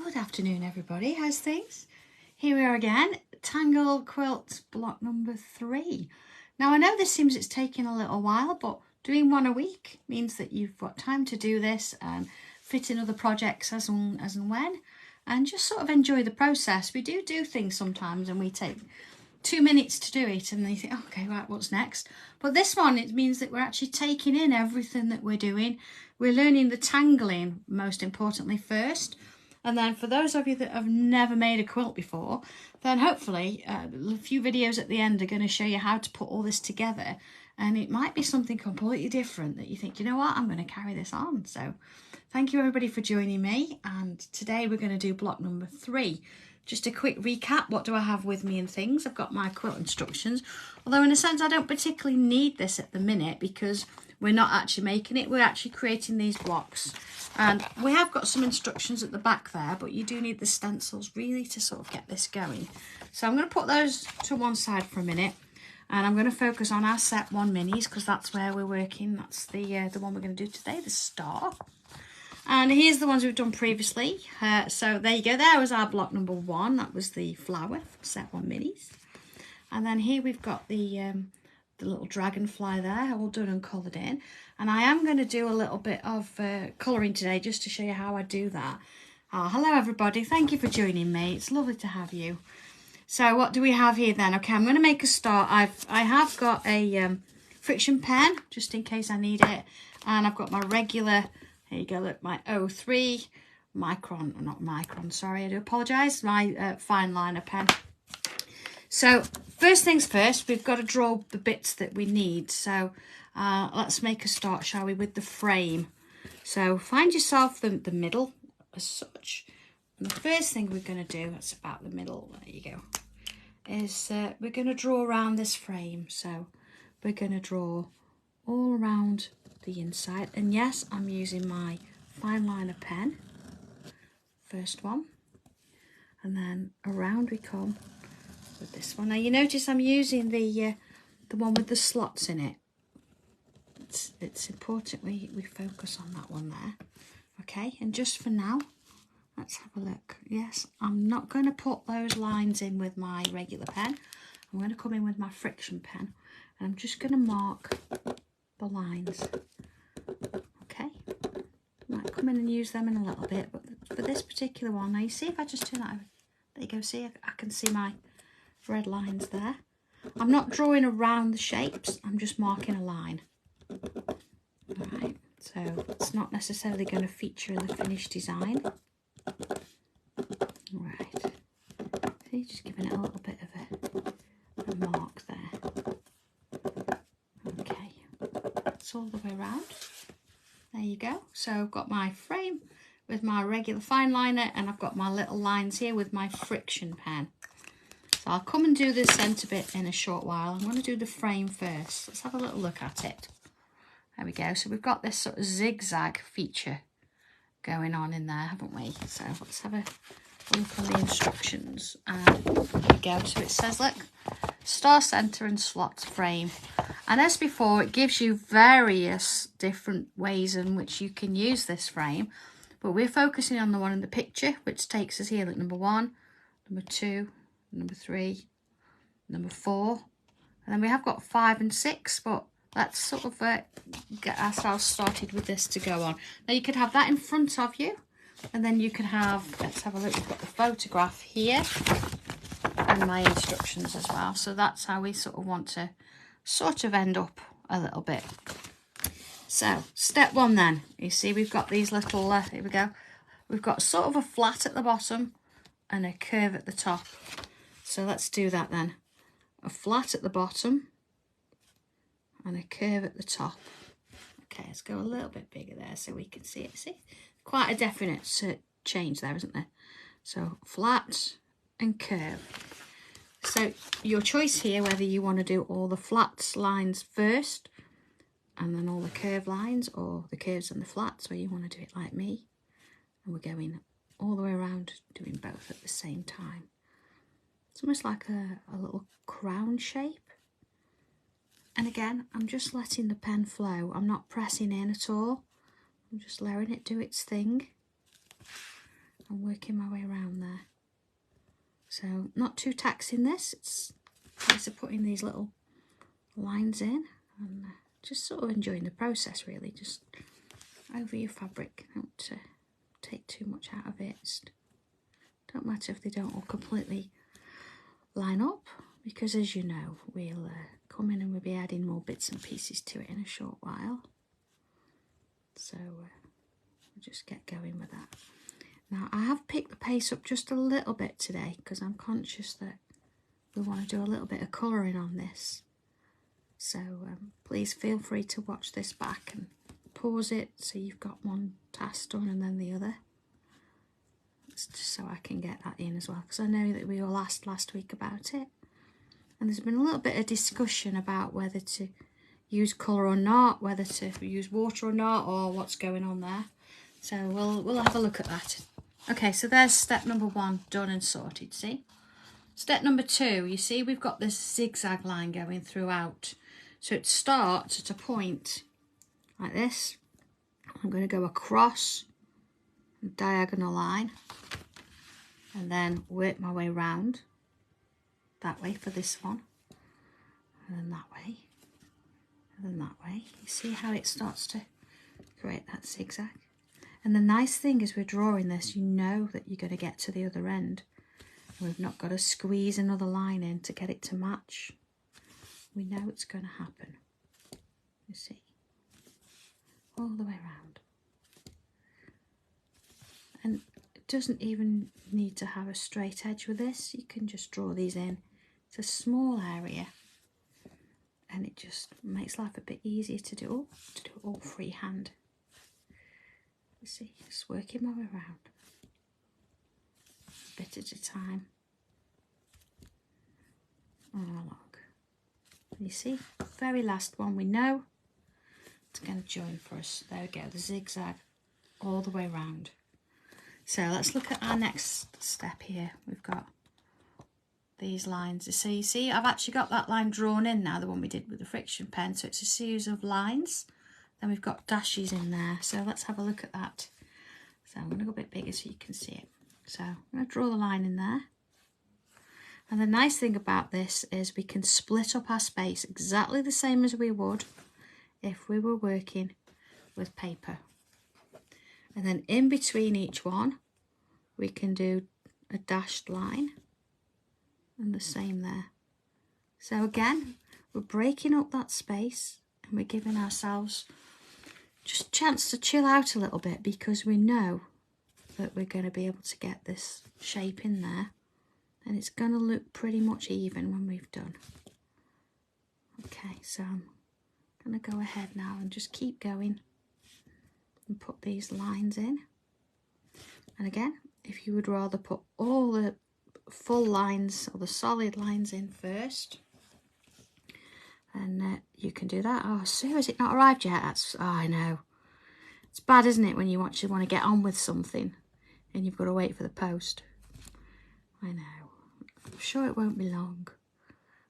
Good afternoon, everybody. How's things? Here we are again, Tangly Quilt block number 3. Now I know this seems it's taking a little while, but doing one a week means that you've got time to do this and fit in other projects as and when, and just sort of enjoy the process. We do things sometimes and we take 2 minutes to do it and then you think, okay, right, what's next? But this one, it means that we're actually taking in everything that we're doing. We're learning the tangling, most importantly, first. And then for those of you that have never made a quilt before, then hopefully a few videos at the end are going to show you how to put all this together. And it might be something completely different that you think, you know what, I'm going to carry this on. So thank you everybody for joining me. And today we're going to do block number 3. Just a quick recap, what do I have with me and things? I've got my quilt instructions, although in a sense I don't particularly need this at the minute because we're not actually making it, we're actually creating these blocks. And we have got some instructions at the back there, but you do need the stencils really to sort of get this going. So I'm going to put those to one side for a minute, and I'm going to focus on our set 1 minis because that's where we're working. That's the one we're going to do today, the star. And here's the ones we've done previously. So there you go. There was our block number 1. That was the flower set 1 minis. And then here we've got the little dragonfly there, all done and coloured in. And I am going to do a little bit of colouring today just to show you how I do that. Hello everybody, thank you for joining me. It's lovely to have you. So what do we have here then? Okay, I'm going to make a start. I have got a friction pen just in case I need it. And I've got my regular, here you go, look, my 03 micron, not micron, sorry, I do apologise, my fine liner pen. So first things first, we've got to draw the bits that we need. So let's make a start, shall we, with the frame. So find yourself the middle as such. And the first thing we're going to do, that's about the middle, there you go, is we're going to draw around this frame. So we're going to draw all around the inside. And yes, I'm using my fine liner pen, first one. And then around we come with this one. Now you notice I'm using the one with the slots in it. It's important we focus on that one there. Okay, and just for now, let's have a look. Yes, I'm not going to put those lines in with my regular pen. I'm going to come in with my friction pen and I'm just going to mark the lines. Okay, might come in and use them in a little bit, but for this particular one, now you see if I just turn that over, there you go, see, I can see my red lines there. I'm not drawing around the shapes, I'm just marking a line. Alright, so it's not necessarily going to feature in the finished design. Right, see, just giving it a little bit of a mark there. Okay, that's all the way around. There you go. So I've got my frame with my regular fine liner and I've got my little lines here with my friction pen. So I'll come and do this centre bit in a short while. I'm going to do the frame first. Let's have a little look at it. There we go. So we've got this sort of zigzag feature going on in there, haven't we? So let's have a look on the instructions. There we go. So it says, look, star centre and slots frame. And as before, it gives you various different ways in which you can use this frame. But we're focusing on the one in the picture, which takes us here, look, number 1, number 2, number 3, number 4, and then we have got 5 and 6, but let's sort of get ourselves started with this to go on. Now you could have that in front of you, and then you could have, let's have a look, we've got the photograph here and my instructions as well. So that's how we sort of want to sort of end up a little bit. So step 1 then, you see we've got these little, here we go, we've got sort of a flat at the bottom and a curve at the top. So let's do that then. A flat at the bottom and a curve at the top. Okay, let's go a little bit bigger there so we can see it. See, quite a definite change there, isn't there? So flat and curve. So your choice here, whether you want to do all the flats lines first and then all the curved lines, or the curves and the flats, where you want to do it like me. And we're going all the way around doing both at the same time. It's almost like a little crown shape. And again, I'm just letting the pen flow. I'm not pressing in at all. I'm just letting it do its thing. I'm working my way around there. So not too taxing this, it's a case of putting these little lines in and just sort of enjoying the process really, just over your fabric, don't take too much out of it. Don't matter if they don't all completely line up, because as you know, we'll come in and we'll be adding more bits and pieces to it in a short while. So we'll just get going with that. Now I have picked the pace up just a little bit today because I'm conscious that we want to do a little bit of colouring on this. So please feel free to watch this back and pause it so you've got one task done and then the other. It's just so I can get that in as well, because I know that we all asked last week about it. And there's been a little bit of discussion about whether to use colour or not, whether to use water or not, or what's going on there. So we'll have a look at that. Okay, so there's step number 1 done and sorted, see? Step number 2, you see we've got this zigzag line going throughout. So it starts at a point like this. I'm going to go across a diagonal line and then work my way round that way for this one, and then that way, and then that way. You see how it starts to create that zigzag? And the nice thing is we're drawing this, you know that you're going to get to the other end. And we've not got to squeeze another line in to get it to match. We know it's going to happen. You see? All the way around. And it doesn't even need to have a straight edge with this. You can just draw these in. It's a small area. And it just makes life a bit easier to do it all freehand. You see, just working my way around. A bit at a time. All along. You see, very last one we know it's going to join for us. There we go, the zigzag all the way around. So let's look at our next step here. We've got these lines. So you see, I've actually got that line drawn in now, the one we did with the friction pen. So it's a series of lines. Then we've got dashes in there. So let's have a look at that. So I'm going to go a bit bigger so you can see it. So I'm going to draw the line in there. And the nice thing about this is we can split up our space exactly the same as we would if we were working with paper. And then in between each one, we can do a dashed line and the same there. So again, we're breaking up that space and we're giving ourselves just a chance to chill out a little bit, because we know that we're going to be able to get this shape in there and it's going to look pretty much even when we've done. Okay, so I'm going to go ahead now and just keep going and put these lines in. And again, if you would rather put all the full lines or the solid lines in first, and you can do that. Oh, Sue, has it not arrived yet? That's, oh, I know. It's bad, isn't it, when you actually want to get on with something and you've got to wait for the post. I know. I'm sure it won't be long.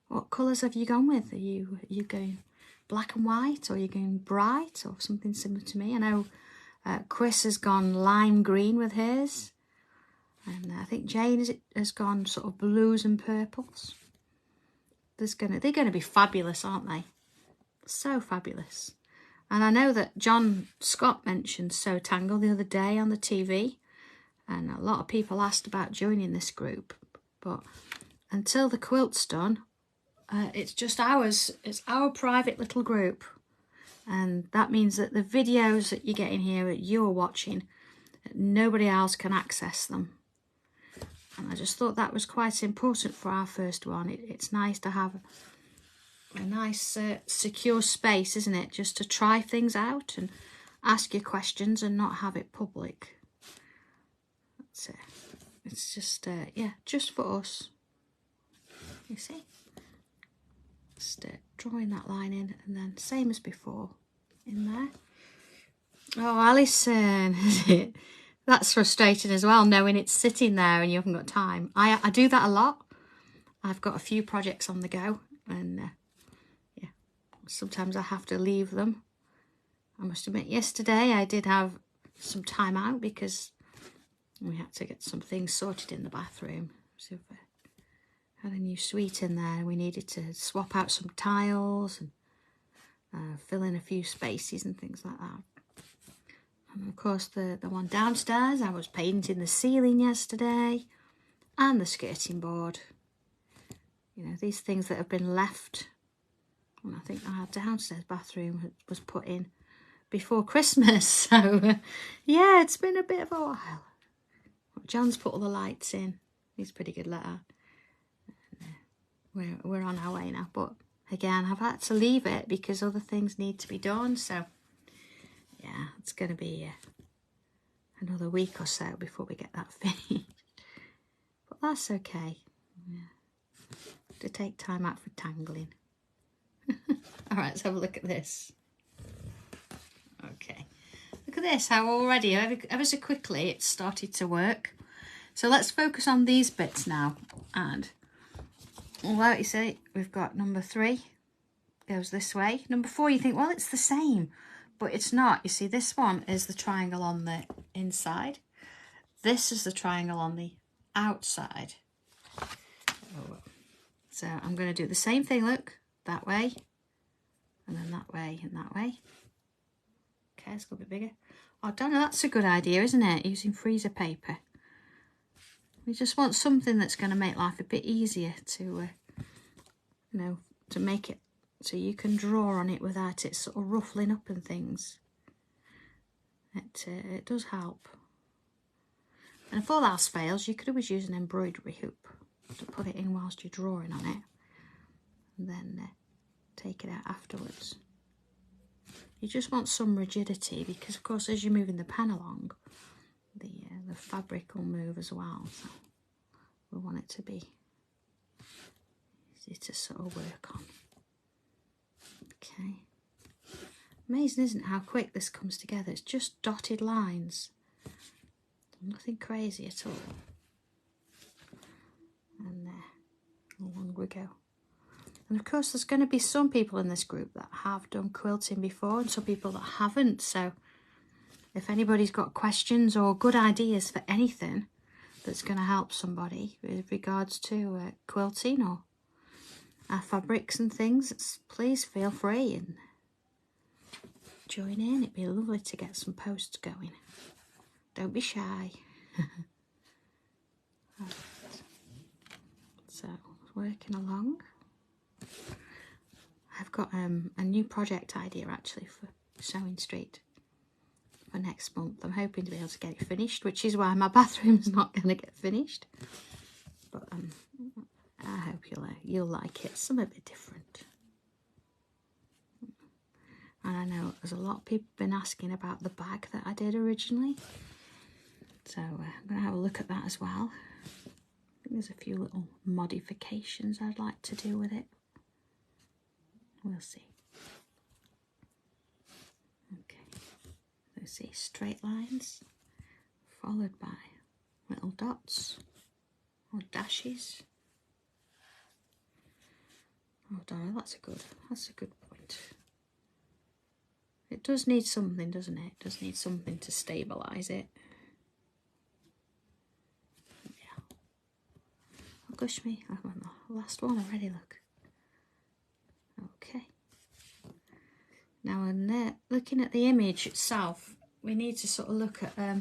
What colours have you gone with? Are you going black and white, or are you going bright, or something similar to me? I know Chris has gone lime green with his, and I think Jane has gone sort of blues and purples. They're going to be fabulous, aren't they? So fabulous. And I know that John Scott mentioned Sanntangle the other day on the TV, and a lot of people asked about joining this group, but until the quilt's done, it's just ours. It's our private little group, and that means that the videos that you get in here that you're watching, nobody else can access them. And I just thought that was quite important for our first one. It's nice to have a nice secure space, isn't it, just to try things out and ask your questions and not have it public. That's it. It's just yeah, just for us. You see, just drawing that line in, and then same as before in there. Oh, Alison, that's frustrating as well, knowing it's sitting there and you haven't got time. I do that a lot. I've got a few projects on the go, and yeah, sometimes I have to leave them. I must admit, yesterday I did have some time out because We had to get some things sorted in the bathroom. So we had a new suite in there. We needed to swap out some tiles and fill in a few spaces and things like that. And of course the one downstairs, I was painting the ceiling yesterday and the skirting board. You know, these things that have been left. And I think our downstairs bathroom was put in before Christmas. So yeah, it's been a bit of a while. John's put all the lights in. He's a pretty good letter. We're on our way now. But again, I've had to leave it because other things need to be done. So yeah, it's going to be another week or so before we get that finished. But that's okay. Yeah. To take time out for tangling. All right, let's have a look at this. Okay. Look at this, how already, ever so quickly, it's started to work. So let's focus on these bits now. And, like you say, we've got number 3, goes this way. Number 4, you think, well, it's the same. But it's not. You see, this one is the triangle on the inside. This is the triangle on the outside. So I'm going to do the same thing, look, that way. And then that way and that way. Okay, it's got a bit bigger. Oh, Donna, that's a good idea, isn't it? Using freezer paper. We just want something that's going to make life a bit easier to, you know, to make it so you can draw on it without it sort of ruffling up and things. It does help. And if all else fails, you could always use an embroidery hoop to put it in whilst you're drawing on it. And then take it out afterwards. You just want some rigidity because, of course, as you're moving the pen along, the fabric will move as well. So we want it to be easy to sort of work on. Okay. Amazing, isn't it, how quick this comes together? It's just dotted lines. Nothing crazy at all. And along we go. And of course, there's going to be some people in this group that have done quilting before and some people that haven't. So if anybody's got questions or good ideas for anything that's going to help somebody with regards to quilting or fabrics and things, please feel free and join in. It'd be lovely to get some posts going. Don't be shy. Right. So, working along. I've got a new project idea actually for Sewing Street for next month. I'm hoping to be able to get it finished, which is why my bathroom's not going to get finished. But I hope you'll like it. Something a bit different. And I know there's a lot of people been asking about the bag that I did originally. So I'm going to have a look at that as well. I think there's a few little modifications I'd like to do with it. We'll see. Okay. Let's see, straight lines followed by little dots or dashes. Oh, Donna, that's a good point. It does need something, doesn't it? It does need something to stabilise it. Yeah. Oh, gosh me, I'm on the last one already, look. Okay. Now, looking at the image itself, we need to sort of look at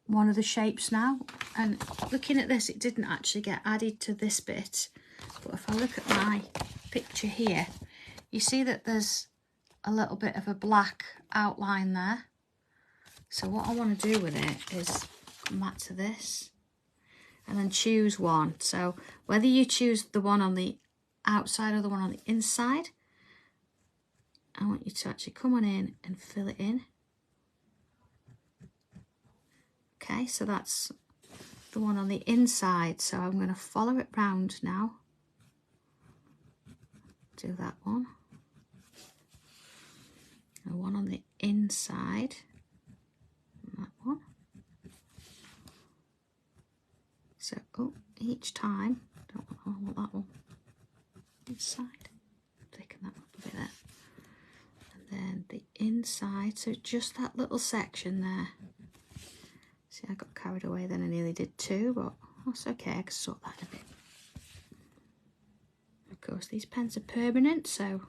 one of the shapes now. And looking at this, it didn't actually get added to this bit. But if I look at my picture here, you see that there's a little bit of a black outline there. So what I want to do with it is come back to this and then choose one. So whether you choose the one on the outside or the one on the inside, I want you to actually come on in and fill it in. Okay, so that's the one on the inside. So I'm going to follow it round now. Do that one. And one on the inside. And that one. So each time, I want that one inside. Thicken that up a bit there. And then the inside, so just that little section there. See, I got carried away then, I nearly did 2, but that's okay, I can sort that in a bit. Of course, these pens are permanent, so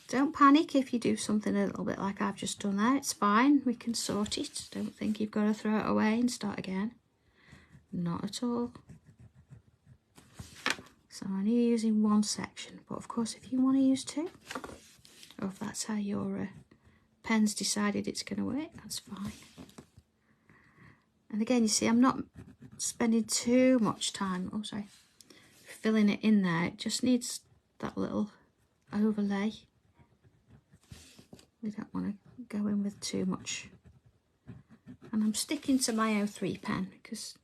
don't panic if you do something a little bit like I've just done there. It's fine, we can sort it. Don't think you've got to throw it away and start again. Not at all. So I'm only using one section, but of course if you want to use 2, or if that's how your pen's decided it's going to work, that's fine. And again, you see, I'm not spending too much time, filling it in there. It just needs that little overlay. We don't want to go in with too much. And I'm sticking to my 03 pen because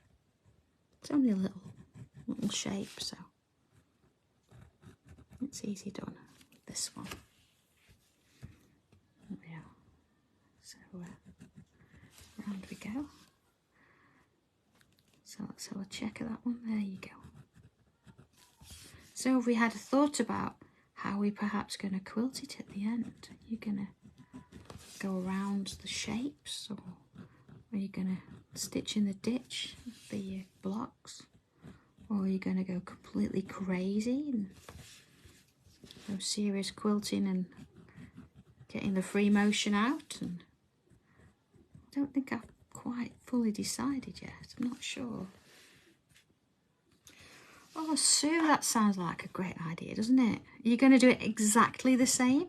it's only a little shape, so it's easy done with this one. Yeah. So round we go. So let's have a check of that one. There you go. So if we had a thought about how we're perhaps going to quilt it at the end, are you going to go around the shapes, or are you going to stitch in the ditch the blocks, or are you going to go completely crazy and go serious quilting and getting the free motion out? And I don't think I've quite fully decided yet. I'm not sure. Oh, Sue, that sounds like a great idea, doesn't it? Are you going to do it exactly the same?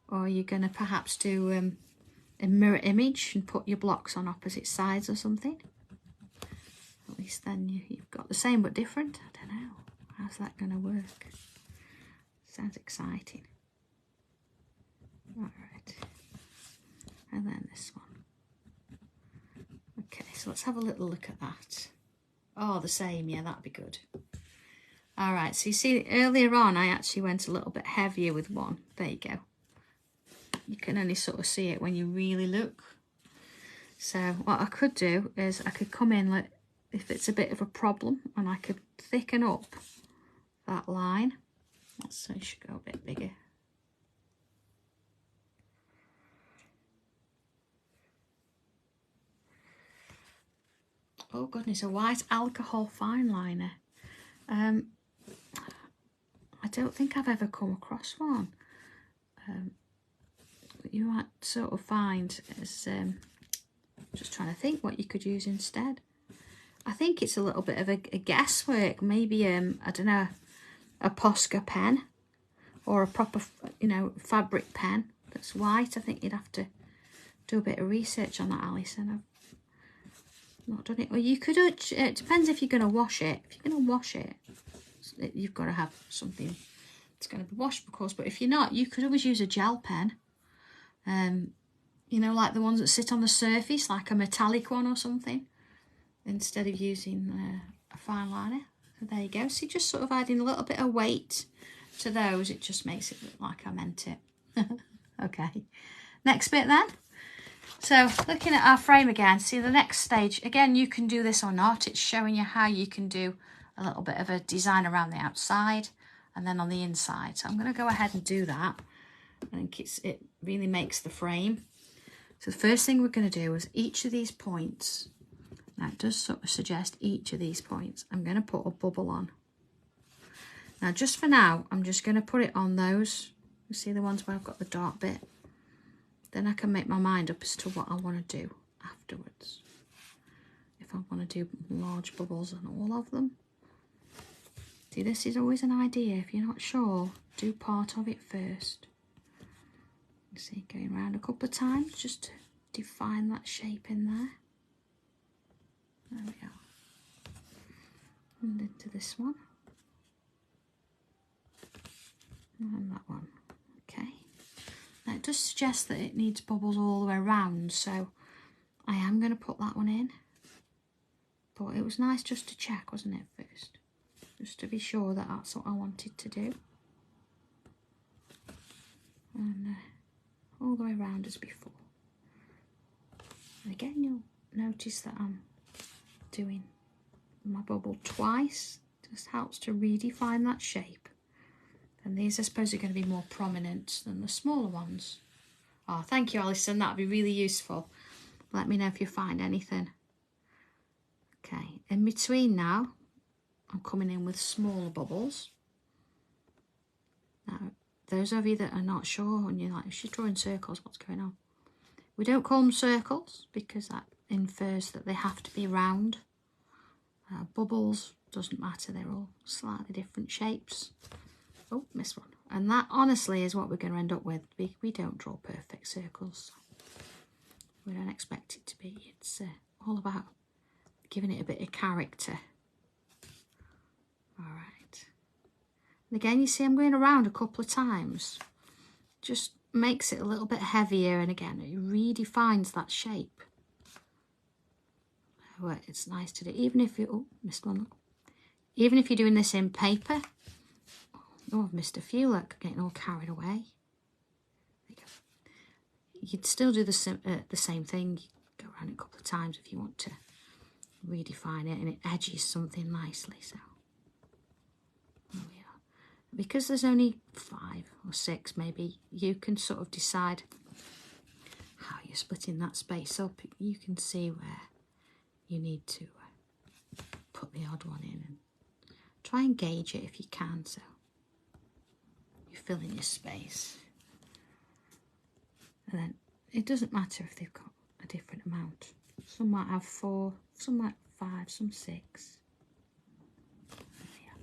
Or are you going to perhaps do a mirror image and put your blocks on opposite sides or something? At least then you've got the same but different. I don't know. How's that going to work? Sounds exciting. All right. And then this one. Okay, so let's have a little look at that. Oh, the same, yeah, that'd be good. All right, so you see earlier on I actually went a little bit heavier with one. There you go. You can only sort of see it when you really look. So what I could do is I could come in, like, if it's a bit of a problem, and I could thicken up that line. So it should go a bit bigger. Oh goodness, a white alcohol fine liner. I don't think I've ever come across one. You might sort of find as just trying to think what you could use instead. I think it's a little bit of a guesswork. Maybe I don't know, a Posca pen or a proper, fabric pen that's white. I think you'd have to do a bit of research on that, Alison. I've not done it. Well, you could. It depends if you're going to wash it. If you're going to wash it, you've got to have something that's going to be washed, of course. But if you're not, you could always use a gel pen. Like the ones that sit on the surface, like a metallic one or something, instead of using a fine liner. So there you go. So you're just sort of adding a little bit of weight to those. It just makes it look like I meant it. Okay. Next bit then. So looking at our frame again, see the next stage. Again, you can do this or not. It's showing you how you can do a little bit of a design around the outside and then on the inside. So I'm going to go ahead and do that. I think it really makes the frame. So the first thing we're going to do is each of these points. Now it does sort of suggest each of these points. I'm going to put a bubble on. Now just for now, I'm just going to put it on those. You see the ones where I've got the dark bit? Then I can make my mind up as to what I want to do afterwards. If I want to do large bubbles on all of them. See, this is always an idea. If you're not sure, do part of it first. You see, going around a couple of times just to define that shape in there. There we go. And into this one. And that one. Okay. Now it does suggest that it needs bubbles all the way around, so I am going to put that one in. But it was nice just to check, wasn't it, first? Just to be sure that that's what I wanted to do. And all the way around as before. And again, you'll notice that I'm doing my bubble twice. Just helps to redefine that shape. And these, I suppose, are going to be more prominent than the smaller ones. Oh, thank you, Alison. That would be really useful. Let me know if you find anything in between now, I'm coming in with smaller bubbles. Now, those of you that are not sure and you're like, she's drawing circles, what's going on? We don't call them circles because that infers that they have to be round. Bubbles, doesn't matter, they're all slightly different shapes. Oh, missed one. And that honestly is what we're going to end up with. We don't draw perfect circles. We don't expect it to be. It's all about giving it a bit of character. All right. And again, you see I'm going around a couple of times. Just makes it a little bit heavier, and again, it redefines that shape. Oh, it's nice to do, even if you, oh, missed one. Even if you're doing this in paper. Oh, I've missed a few, look, getting all carried away. There you go. You'd still do the same thing. You go around it a couple of times if you want to redefine it, and it edges something nicely. So there we are. Because there's only 5 or 6, maybe you can sort of decide how you're splitting that space up. You can see where you need to put the odd one in, and try and gauge it if you can, so you fill in your space. And then it doesn't matter if they've got a different amount. Some might have 4, some might have 5, some 6. Yeah.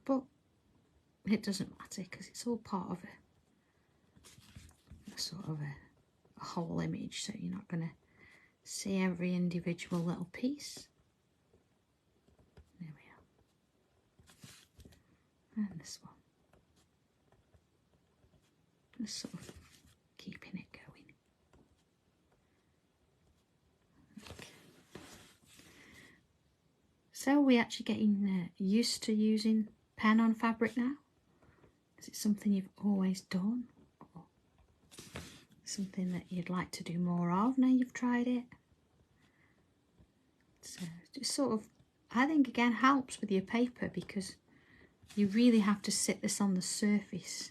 But it doesn't matter because it's all part of a sort of a whole image, so you're not going to see every individual little piece. There we are. And this one. Just sort of keeping it going. Okay. So we're actually getting used to using pen on fabric now. Is it something you've always done? Or something that you'd like to do more of now you've tried it? So just sort of, I think again, helps with your paper because you really have to sit this on the surface.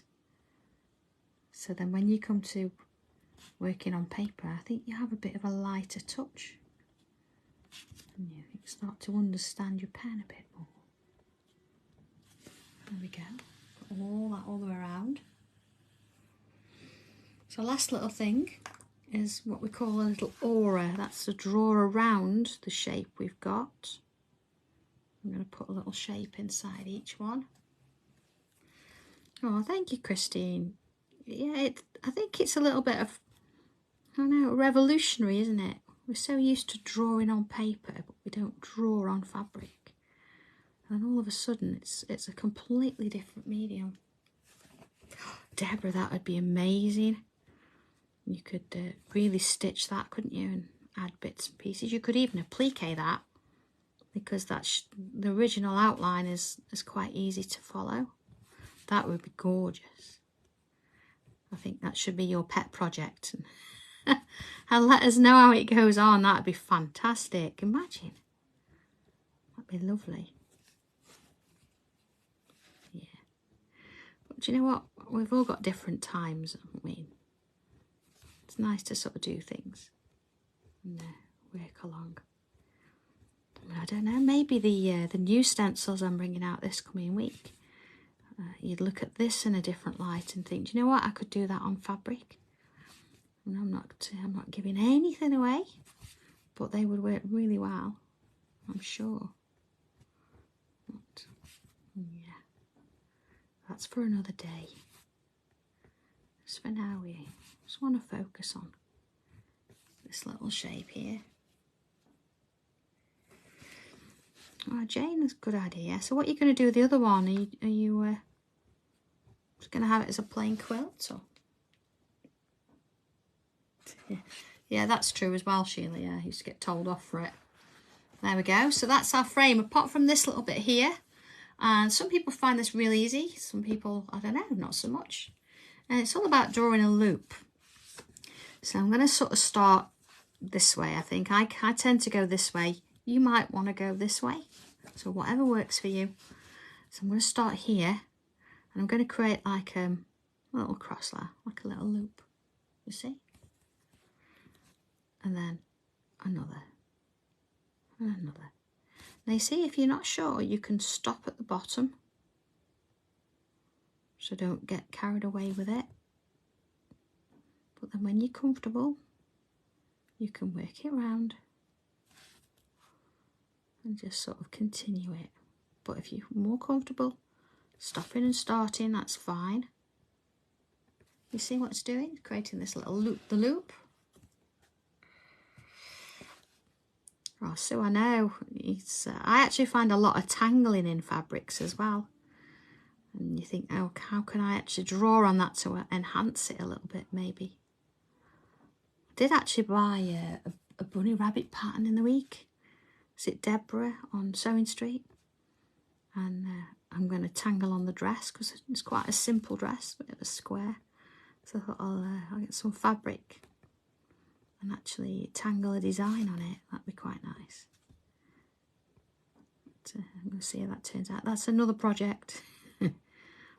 So then when you come to working on paper, I think you have a bit of a lighter touch. And you can start to understand your pen a bit more. There we go. Put all that all the way around. So last little thing is what we call a little aura. That's to draw around the shape we've got. I'm going to put a little shape inside each one. Oh, thank you, Christine. Yeah, I think it's a little bit of, I don't know, revolutionary, isn't it? We're so used to drawing on paper, but we don't draw on fabric. And all of a sudden, it's a completely different medium. Deborah, that would be amazing. You could really stitch that, couldn't you, and add bits and pieces. You could even applique that, because that's the original outline is quite easy to follow. That would be gorgeous. I think that should be your pet project. And let us know how it goes on. That would be fantastic. Imagine. That'd be lovely. Yeah. But do you know what? We've all got different times, haven't we? It's nice to sort of do things and work along. I don't know, maybe the new stencils I'm bringing out this coming week, you'd look at this in a different light and think, do you know what, I could do that on fabric. And I'm not giving anything away, but they would work really well, I'm sure. But, yeah, that's for another day. Just for now, we just want to focus on this little shape here. Oh, Jane, that's a good idea. So what are you going to do with the other one? Are you just going to have it as a plain quilt? Or? Yeah, that's true as well, Sheila. Yeah, I used to get told off for it. There we go. So that's our frame, apart from this little bit here. And some people find this really easy. Some people, I don't know, not so much. And it's all about drawing a loop. So I'm going to sort of start this way, I think. I tend to go this way. You might want to go this way. So whatever works for you. So I'm going to start here. And I'm going to create like a little cross there, like a little loop. You see? And then another. And another. Now you see, if you're not sure, you can stop at the bottom, so don't get carried away with it. But then when you're comfortable, you can work it round and just sort of continue it. But if you're more comfortable stopping and starting, that's fine. You see what it's doing? Creating this little loop the loop. Oh, so I know it's I actually find a lot of tangling in fabrics as well, and you think, oh, how can I actually draw on that to enhance it a little bit? Maybe I did actually buy a bunny rabbit pattern in the week. Is it Deborah on Sewing Street? And I'm going to tangle on the dress because it's quite a simple dress, but it was square. So I thought I'll get some fabric and actually tangle a design on it. That'd be quite nice. But, I'm going to see how that turns out. That's another project.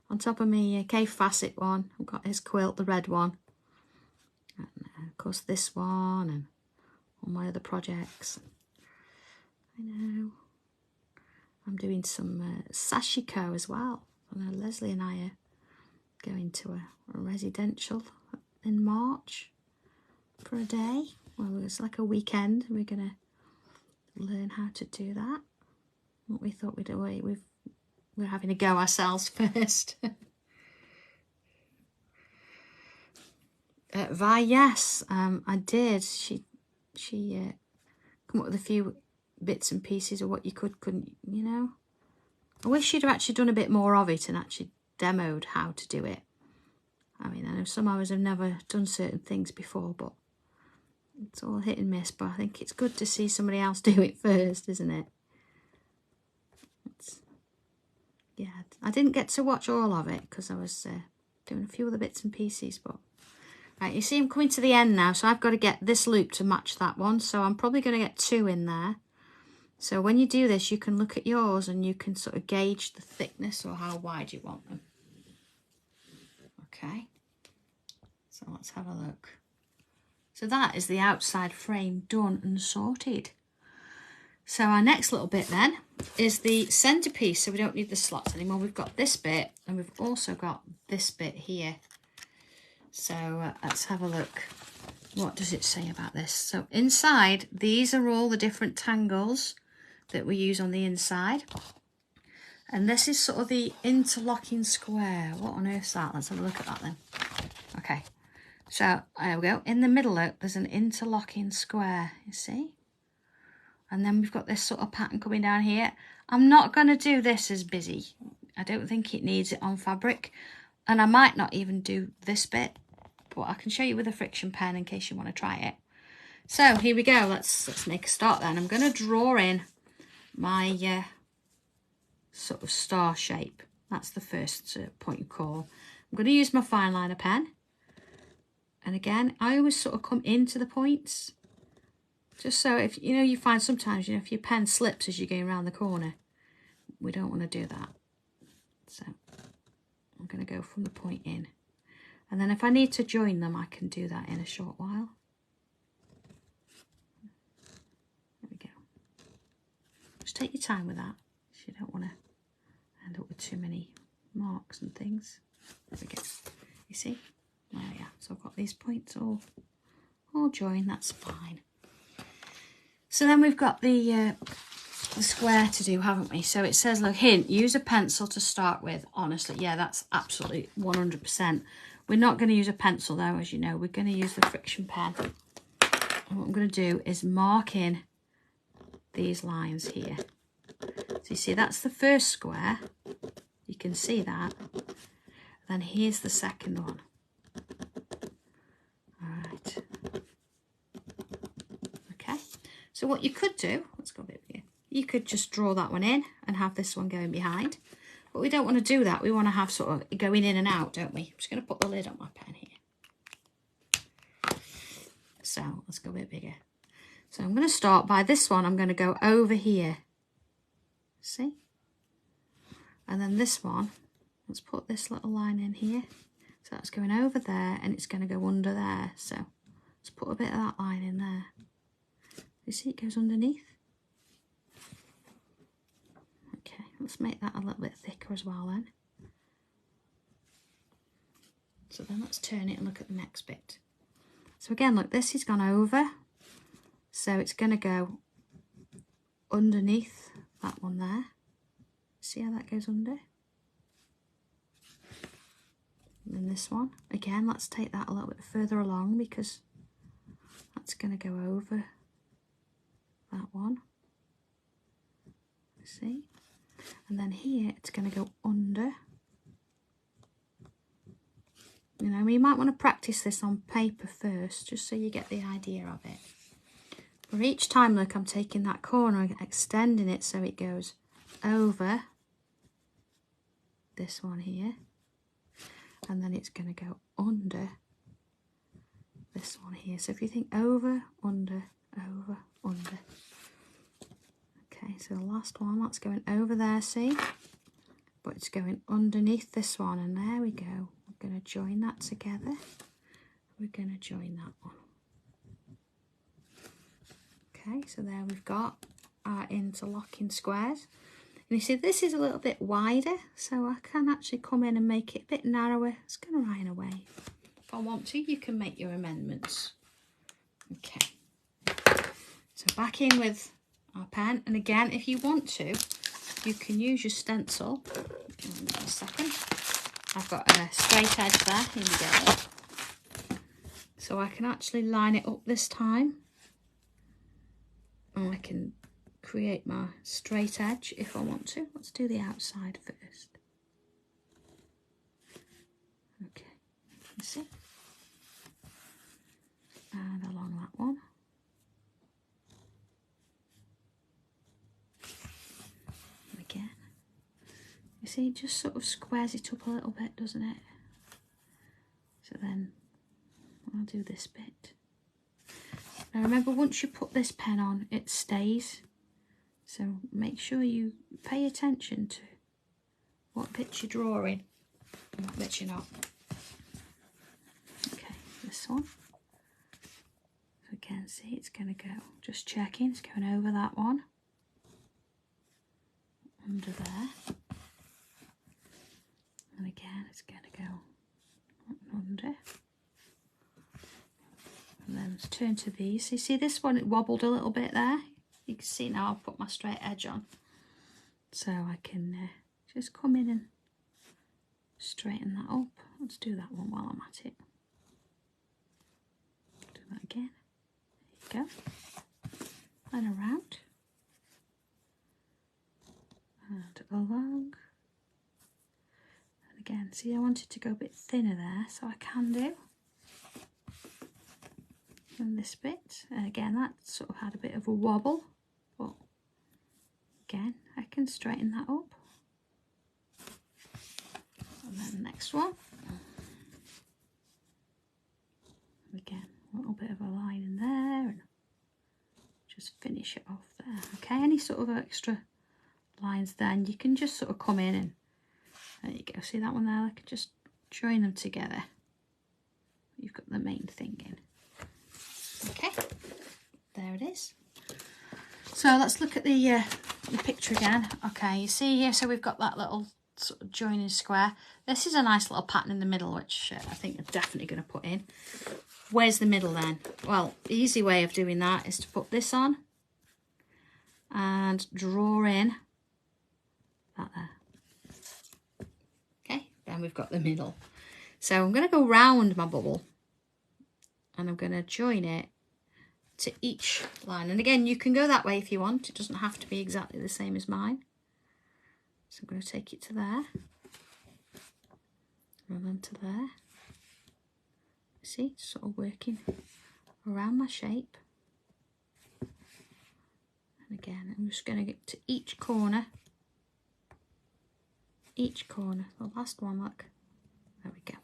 On top of me, Cave Facet one, I've got his quilt, the red one. And of course this one and all my other projects. I know. I'm doing some sashiko as well. I know Leslie and I are going to a residential in March for a day. Well, it's like a weekend. We're going to learn how to do that. What we thought we'd do, we're having a go ourselves first. Vi, yes, I did. She come up with a few bits and pieces of what you couldn't, you know. I wish she'd have actually done a bit more of it and actually demoed how to do it. I mean, I know some of us have never done certain things before, but it's all hit and miss. But I think it's good to see somebody else do it first, isn't it? Yeah, I didn't get to watch all of it because I was doing a few other bits and pieces. But right, you see I'm coming to the end now, so I've got to get this loop to match that one. So I'm probably going to get 2 in there. So when you do this, you can look at yours and you can sort of gauge the thickness or how wide you want them. Okay, so let's have a look. So that is the outside frame done and sorted. So our next little bit then is the centerpiece. So we don't need the slots anymore. We've got this bit and we've also got this bit here. So let's have a look. What does it say about this? So inside, these are all the different tangles that we use on the inside. And this is sort of the interlocking square. What on earth's that? Let's have a look at that then. Okay, so there we go. In the middle, there's an interlocking square, you see? And then we've got this sort of pattern coming down here. I'm not going to do this as busy. I don't think it needs it on fabric. And I might not even do this bit, but I can show you with a friction pen in case you want to try it. So here we go. Let's make a start then. I'm going to draw in my sort of star shape. That's the first point of call. I'm going to use my fine liner pen. And again, I always sort of come into the points. Just so if, you know, you find sometimes, you know, if your pen slips as you're going around the corner, we don't want to do that. So I'm going to go from the point in. And then if I need to join them, I can do that in a short while. There we go. Just take your time with that. You don't want to end up with too many marks and things. There we go. You see? There we are. So I've got these points all joined. That's fine. So then we've got the square to do, haven't we? So it says, look, hint, use a pencil to start with. Honestly, yeah, that's absolutely 100%. We're not going to use a pencil though, as you know. We're going to use the friction pen. And what I'm going to do is mark in these lines here. So you see, that's the first square. You can see that. Then here's the second one. All right. Okay. So what you could do, let's go a bit here. You could just draw that one in and have this one going behind. But we don't want to do that. We want to have sort of going in and out, don't we? I'm just going to put the lid on my pen here. So let's go a bit bigger. So I'm going to start by this one. I'm going to go over here. See? And then this one, let's put this little line in here. So that's going over there and it's going to go under there. So let's put a bit of that line in there. You see it goes underneath? let's make that a little bit thicker as well then. So then let's turn it and look at the next bit. So again, look, this has gone over, so it's going to go underneath that one there. See how that goes under? And then this one, again, let's take that a little bit further along because that's going to go over that one. See? And then here, it's going to go under. You know, you might want to practice this on paper first, just so you get the idea of it. For each time, look, I'm taking that corner and extending it so it goes over this one here. And then it's going to go under this one here. So if you think over, under, over, under. Okay, so the last one, that's going over there, see? But it's going underneath this one, and there we go. We're going to join that together. We're going to join that one. Okay, so there we've got our interlocking squares. And you see this is a little bit wider, so I can actually come in and make it a bit narrower. It's going to run away. If I want to, you can make your amendments. Okay, so back in with our pen, and again, if you want to, you can use your stencil. In a second, I've got a straight edge there. Here we go. So I can actually line it up this time, and I can create my straight edge if I want to. Let's do the outside first. Okay, you see, and along that one. Again, you see, it just sort of squares it up a little bit, doesn't it? So then I'll do this bit. Now remember, once you put this pen on, it stays. So make sure you pay attention to what bits you're drawing and what bits you're not. Okay, this one. So again, see, it's going to go, just checking, it's going over that one. Under there. And again, it's going to go under. And then let's turn to these. So you see this one, it wobbled a little bit there. You can see now I've put my straight edge on. So I can just come in and straighten that up. Let's do that one while I'm at it. Do that again. There you go. And around. And along. And again, see, I wanted to go a bit thinner there, so I can do. And this bit, and again, that sort of had a bit of a wobble, but again, I can straighten that up. And then the next one. Again, a little bit of a line in there, and just finish it off there. Okay, any sort of extra lines then, you can just sort of come in and there you go. See that one there? I can just join them together. You've got the main thing in. Okay, there it is. So let's look at the picture again. Okay, you see here, so we've got that little sort of joining square. This is a nice little pattern in the middle, which I think I'm definitely going to put in. Where's the middle then? Well, the easy way of doing that is to put this on and draw in that there. Okay, then we've got the middle. So I'm going to go round my bubble and I'm going to join it to each line. And again, you can go that way if you want. It doesn't have to be exactly the same as mine. So I'm going to take it to there. And then to there. See, it's sort of working around my shape. And again, I'm just going to get to each corner. Each corner. The last one, look. There we go.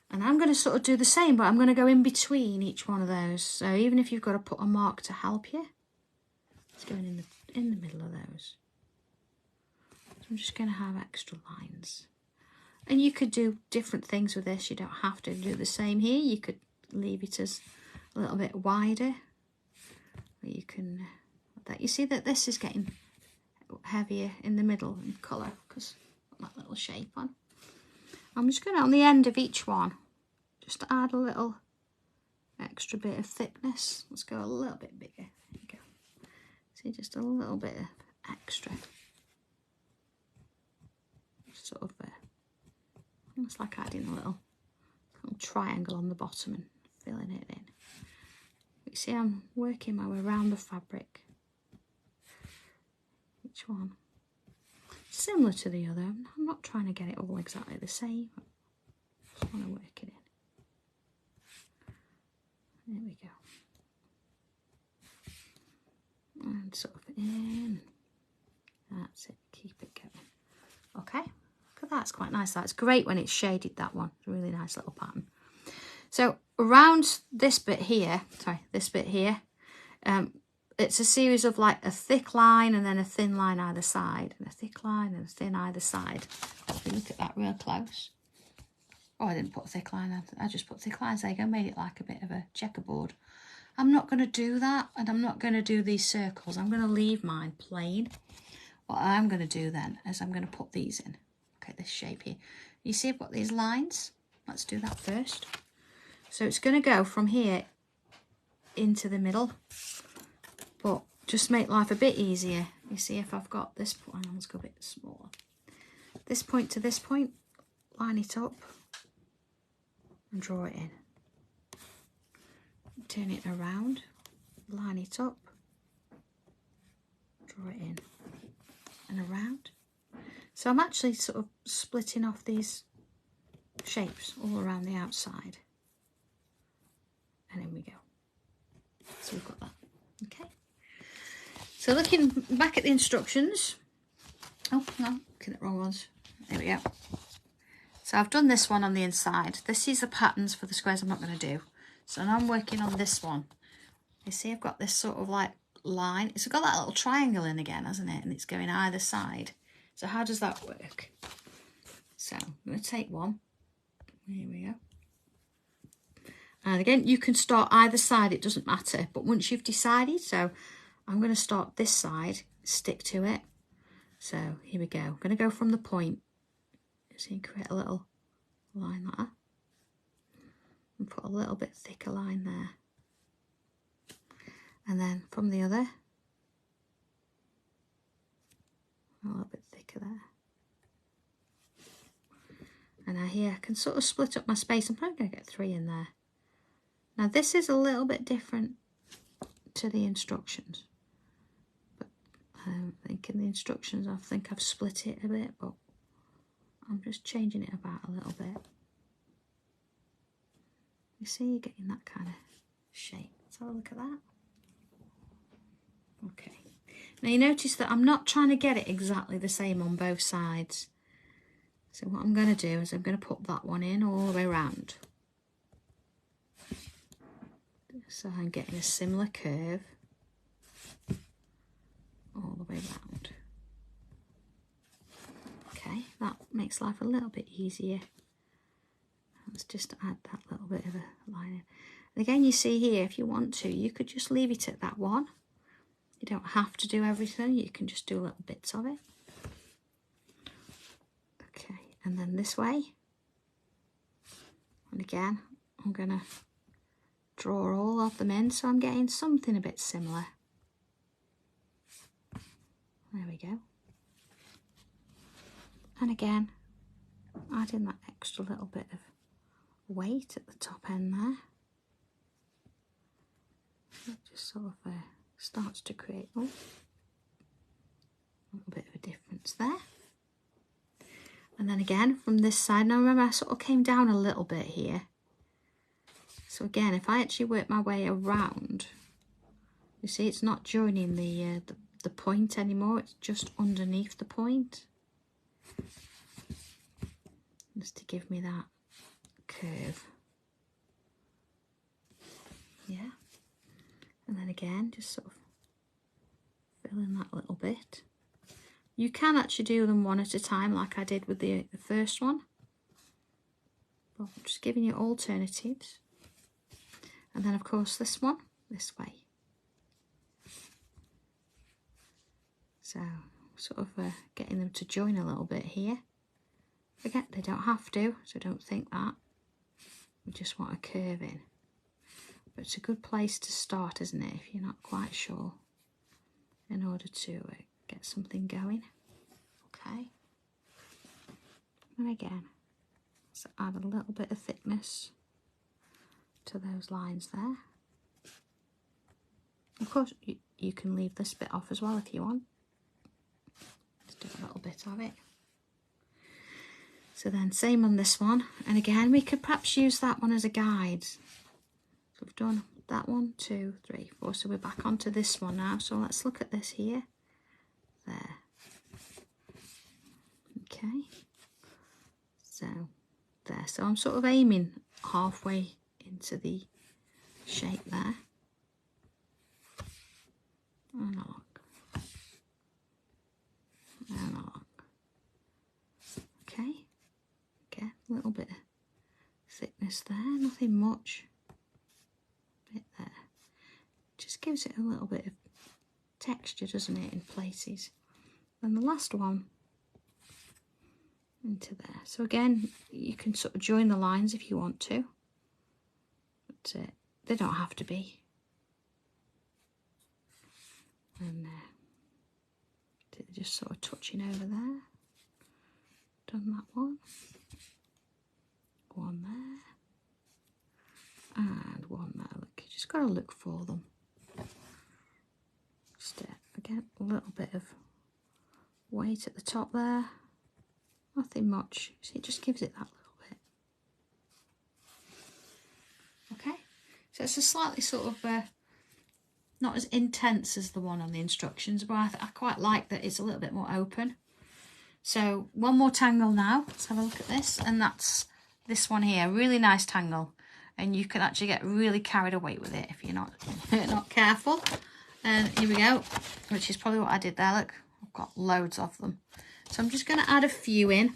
And I'm going to sort of do the same, but I'm going to go in between each one of those. So even if you've got to put a mark to help you, it's going in the middle of those. So I'm just going to have extra lines. And you could do different things with this. You don't have to do the same here. You could leave it as a little bit wider. Or you can, you see that this is getting heavier in the middle in colour because I've got that little shape on. I'm just going to, on the end of each one, just add a little extra bit of thickness. Let's go a little bit bigger. There you go. See, just a little bit of extra. Sort of, almost like adding a little triangle on the bottom and filling it in. You see, I'm working my way around the fabric. Each one similar to the other. I'm not trying to get it all exactly the same. I just want to work it in. There we go. And sort of in. That's it. Keep it going. Okay. Look at that. It's quite nice. That's great when it's shaded, that one. It's a really nice little pattern. So around this bit here, it's a series of like a thick line and then a thin line either side, and a thick line and a thin either side. If you look at that real close. Oh, I didn't put a thick line. I just put thick lines. There you go. Made it like a bit of a checkerboard. I'm not going to do that, and I'm not going to do these circles. I'm going to leave mine plain. What I'm going to do then is I'm going to put these in. Okay, this shape here. You see I've got these lines. Let's do that first. So it's going to go from here into the middle, but just make life a bit easier. You see, if I've got this point, let's go a bit smaller. This point to this point, line it up and draw it in. Turn it around, line it up, draw it in and around. So I'm actually sort of splitting off these shapes all around the outside. And in we go. So we've got that. Okay. So looking back at the instructions. Oh, no, looking at the wrong ones. There we go. So I've done this one on the inside. This is the patterns for the squares I'm not going to do. So now I'm working on this one. You see I've got this sort of like line. It's got that little triangle in again, hasn't it? And it's going either side. So how does that work? So I'm going to take one. Here we go. And again, you can start either side, it doesn't matter. But once you've decided, so I'm going to start this side, stick to it. So here we go. I'm going to go from the point. So you create a little line like that. And put a little bit thicker line there. And then from the other, a little bit thicker there. And now here I can sort of split up my space. I'm probably going to get 3 in there. Now this is a little bit different to the instructions. But I think in the instructions I think I've split it a bit, but I'm just changing it about a little bit. You see you're getting that kind of shape. Let's have a look at that. Okay. Now you notice that I'm not trying to get it exactly the same on both sides. So what I'm going to do is I'm going to put that one in all the way around. So I'm getting a similar curve all the way around. Okay, that makes life a little bit easier. Let's just add that little bit of a line in. And again, you see here, if you want to, you could just leave it at that one. You don't have to do everything, you can just do little bits of it. Okay, and then this way. And again, I'm going to draw all of them in, so I'm getting something a bit similar. There we go. And again, adding that extra little bit of weight at the top end there. It just sort of starts to create a little bit of a difference there. And then again from this side, now remember I sort of came down a little bit here. So again, if I actually work my way around, you see it's not joining the point anymore, it's just underneath the point. Just to give me that curve. Yeah. And then again, just sort of fill in that little bit. You can actually do them one at a time like I did with the first one. But I'm just giving you alternatives. And then of course this one, this way. So sort of getting them to join a little bit here. Again, they don't have to, so don't think that. We just want a curve in. But it's a good place to start, isn't it, if you're not quite sure, in order to get something going. Okay. And again, let's add a little bit of thickness to those lines there. Of course, you can leave this bit off as well if you want. Just do a little bit of it. So then same on this one, and again we could perhaps use that one as a guide. So we've done that 1, 2, 3, 4, so we're back onto this one now. So let's look at this here. There. Okay. So there. So I'm sort of aiming halfway into the shape there. And a look. And a look. Okay. Again, a little bit of thickness there, nothing much. Bit there. Just gives it a little bit of texture, doesn't it, in places. And the last one into there. So again, you can sort of join the lines if you want to, but they don't have to be. And just sort of touching over there. Done that one. One there. And one there. Look, you just got to look for them. Just again, a little bit of weight at the top there. Nothing much. See, it just gives it that little bit. Okay, so it's a slightly sort of not as intense as the one on the instructions, but I quite like that it's a little bit more open. So one more tangle now. Let's have a look at this, and that's this one here. Really nice tangle, and you can actually get really carried away with it if you're not not careful. And here we go, which is probably what I did there. Look, I've got loads of them. So I'm just going to add a few in,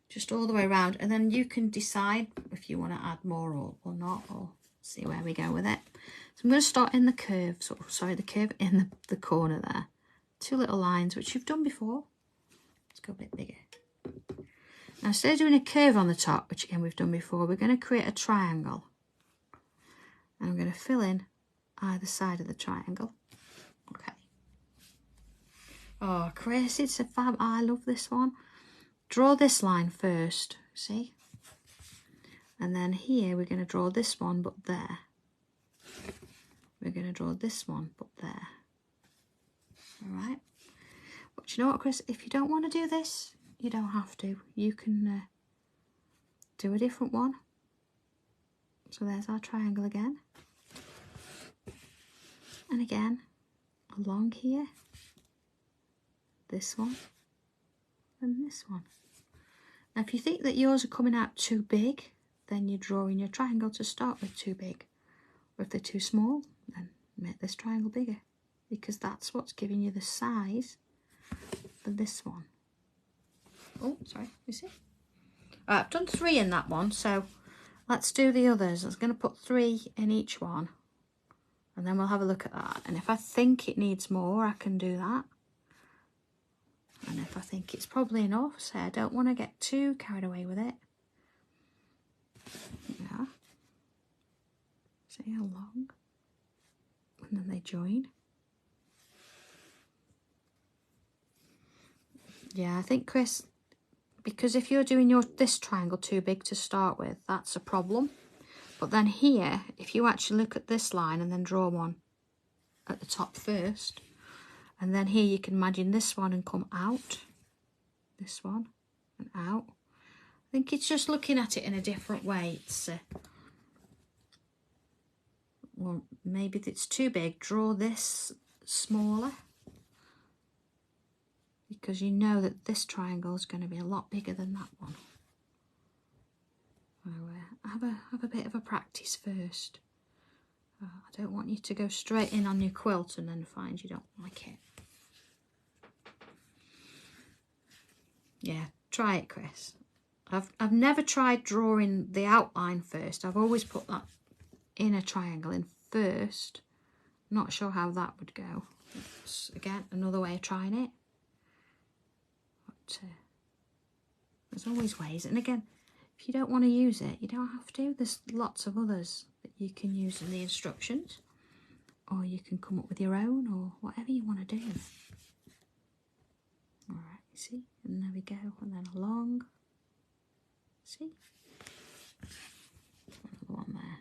just all the way around, and then you can decide if you want to add more or not, or see where we go with it. So I'm going to start in the curve, the curve in the corner there. 2 little lines, which you've done before. Let's go a bit bigger. Now instead of doing a curve on the top, which again we've done before, we're going to create a triangle. And I'm going to fill in either side of the triangle. Okay. Oh, Chris, it's a fab. I love this one. Draw this line first, see? And then here we're going to draw this one, but there. We're going to draw this one, but there. All right. But you know what, Chris? If you don't want to do this, you don't have to. You can do a different one. So there's our triangle again. And again, along here. This one. And this one. Now, if you think that yours are coming out too big, then you're drawing your triangle to start with too big. Or if they're too small, then make this triangle bigger, because that's what's giving you the size for this one. Oh, sorry, you see? Right, I've done 3 in that one, so let's do the others. I was going to put 3 in each one, and then we'll have a look at that. And if I think it needs more, I can do that. And if I think it's probably enough, say I don't want to get too carried away with it. Yeah. See how long? And then they join. Yeah, I think, Chris, because if you're doing this triangle too big to start with, that's a problem. But then here, if you actually look at this line and then draw one at the top first, and then here you can imagine this one and come out, this one and out. I think it's just looking at it in a different way. It's well, maybe it's too big. Draw this smaller, because you know that this triangle is going to be a lot bigger than that one. So have a bit of a practice first. I don't want you to go straight in on your quilt and then find you don't like it. Yeah, try it, Chris. I've never tried drawing the outline first. I've always put that inner triangle in first. Not sure how that would go. It's, again, another way of trying it. there's always ways. And again, if you don't want to use it, you don't have to. There's lots of others that you can use in the instructions, or you can come up with your own, or whatever you want to do. All right, you see, and there we go, and then along. See, another one there.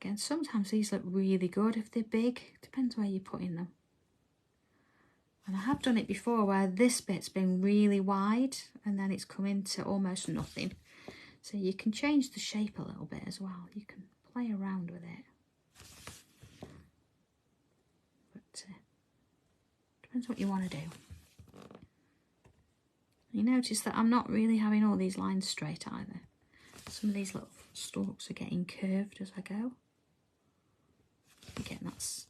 Again, sometimes these look really good if they're big. Depends where you're putting them. And I have done it before where this bit's been really wide and then it's come into almost nothing. So you can change the shape a little bit as well. You can play around with it. But depends what you want to do. You notice that I'm not really having all these lines straight either. Some of these little stalks are getting curved as I go. Again, that's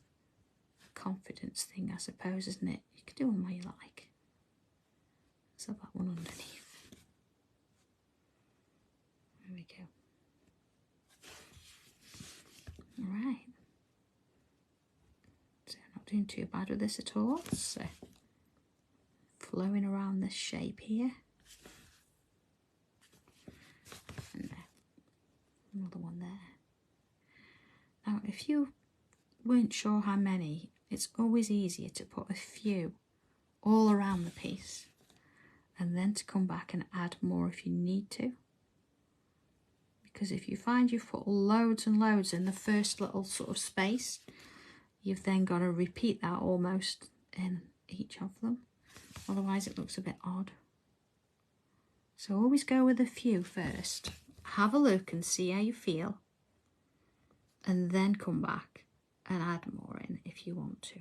a confidence thing, I suppose, isn't it? You can do them where you like. Let's have that one underneath. There we go. All right. So not doing too bad with this at all. So flowing around this shape here. And there. Another one there. Now, if you weren't sure how many, it's always easier to put a few all around the piece and then to come back and add more if you need to. Because if you find you've put loads and loads in the first little sort of space, you've then got to repeat that almost in each of them. Otherwise it looks a bit odd. So always go with a few first. Have a look and see how you feel. And then come back and add more in if you want to.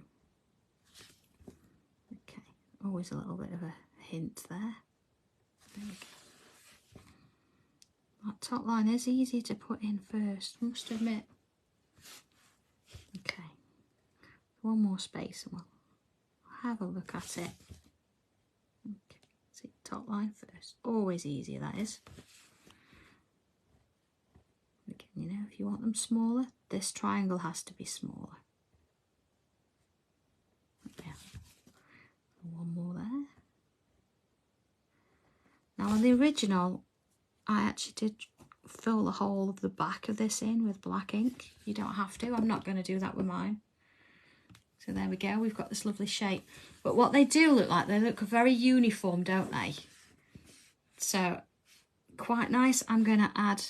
Okay, always a little bit of a hint there. There we go. That top line is easy to put in first, I must admit. Okay, one more space and we'll have a look at it. Okay, see, top line first. Always easier, that is. Again, you know, if you want them smaller, this triangle has to be smaller. Yeah. One more there. Now on the original, I actually did fill the whole of the back of this in with black ink. You don't have to. I'm not going to do that with mine. So there we go. We've got this lovely shape. But what they do look like, they look very uniform, don't they? So quite nice. I'm going to add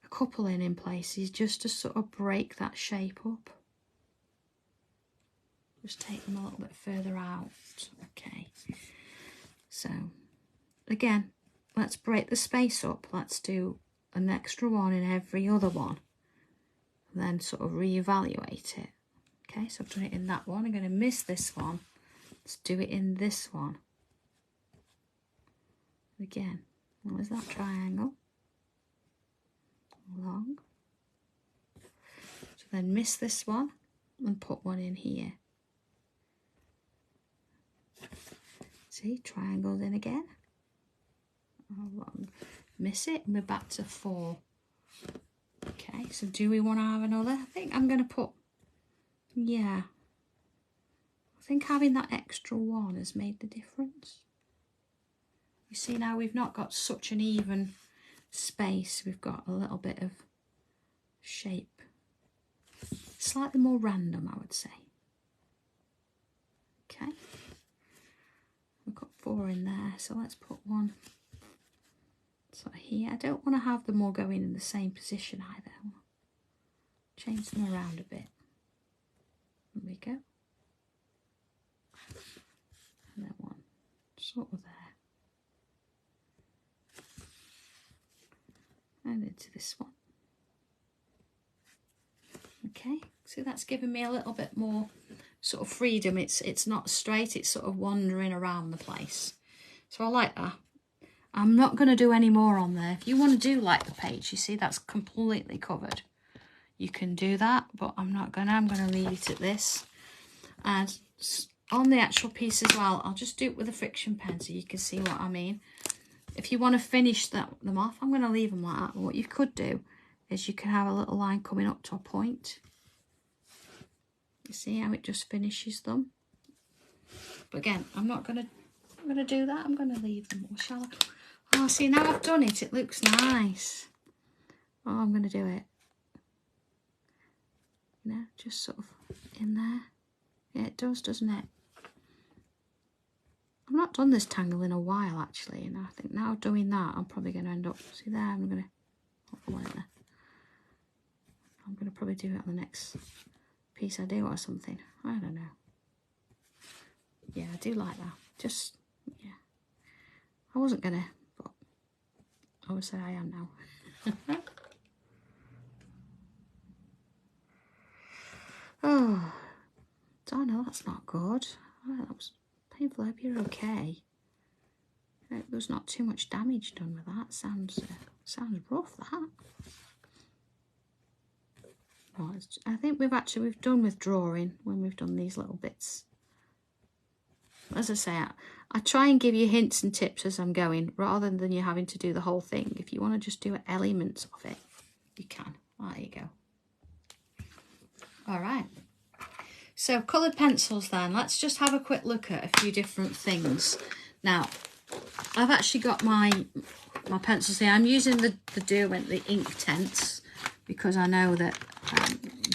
a couple in places just to sort of break that shape up. Just take them a little bit further out. Okay, so again, let's break the space up. Let's do an extra one in every other one and then sort of reevaluate it. Okay, so I've done it in that one. I'm going to miss this one. Let's do it in this one. Again, what was that triangle? Along. So then miss this one and put one in here. See, triangles in again. Along. Miss it and we're back to 4. Okay, so do we want to have another? I think I'm going to put, yeah. I think having that extra one has made the difference. You see now we've not got such an even space, we've got a little bit of shape, slightly more random, I would say. Okay, we've got 4 in there, so let's put one sort of here. I don't want to have them all going in the same position either. I'll change them around a bit. There we go. And then one sort of there. And into this one. Okay, so that's given me a little bit more sort of freedom. It's not straight, it's sort of wandering around the place. So I like that. I'm not going to do any more on there. If you want to do like the page, you see that's completely covered. You can do that, but I'm not going to. I'm going to leave it at this. And on the actual piece as well, I'll just do it with a friction pen so you can see what I mean. If you want to finish them off, I'm going to leave them like that. But what you could do is you can have a little line coming up to a point. You see how it just finishes them? But again, I'm gonna do that. I'm gonna leave them. Or shall I? Oh, see, now I've done it, it looks nice. Oh, I'm gonna do it. You know, just sort of in there. Yeah, it does, doesn't it? I've not done this tangle in a while actually, and I think now doing that, I'm probably going to end up. See there, I'm going to. I'm going to probably do it on the next piece I do or something. I don't know. Yeah, I do like that. Just, yeah. I wasn't going to, but I would say I am now. Oh, Donna, that's not good. Oh, that was painful. I hope you're okay. There's not too much damage done with that. Sounds rough, that. Oh, I think we've done withdrawing when we've done these little bits. As I say, I try and give you hints and tips as I'm going, rather than you having to do the whole thing. If you want to just do elements of it, you can. There you go. All right. So coloured pencils then. Let's just have a quick look at a few different things. Now, I've actually got my pencils here. I'm using the Derwent, the Inktense, because I know that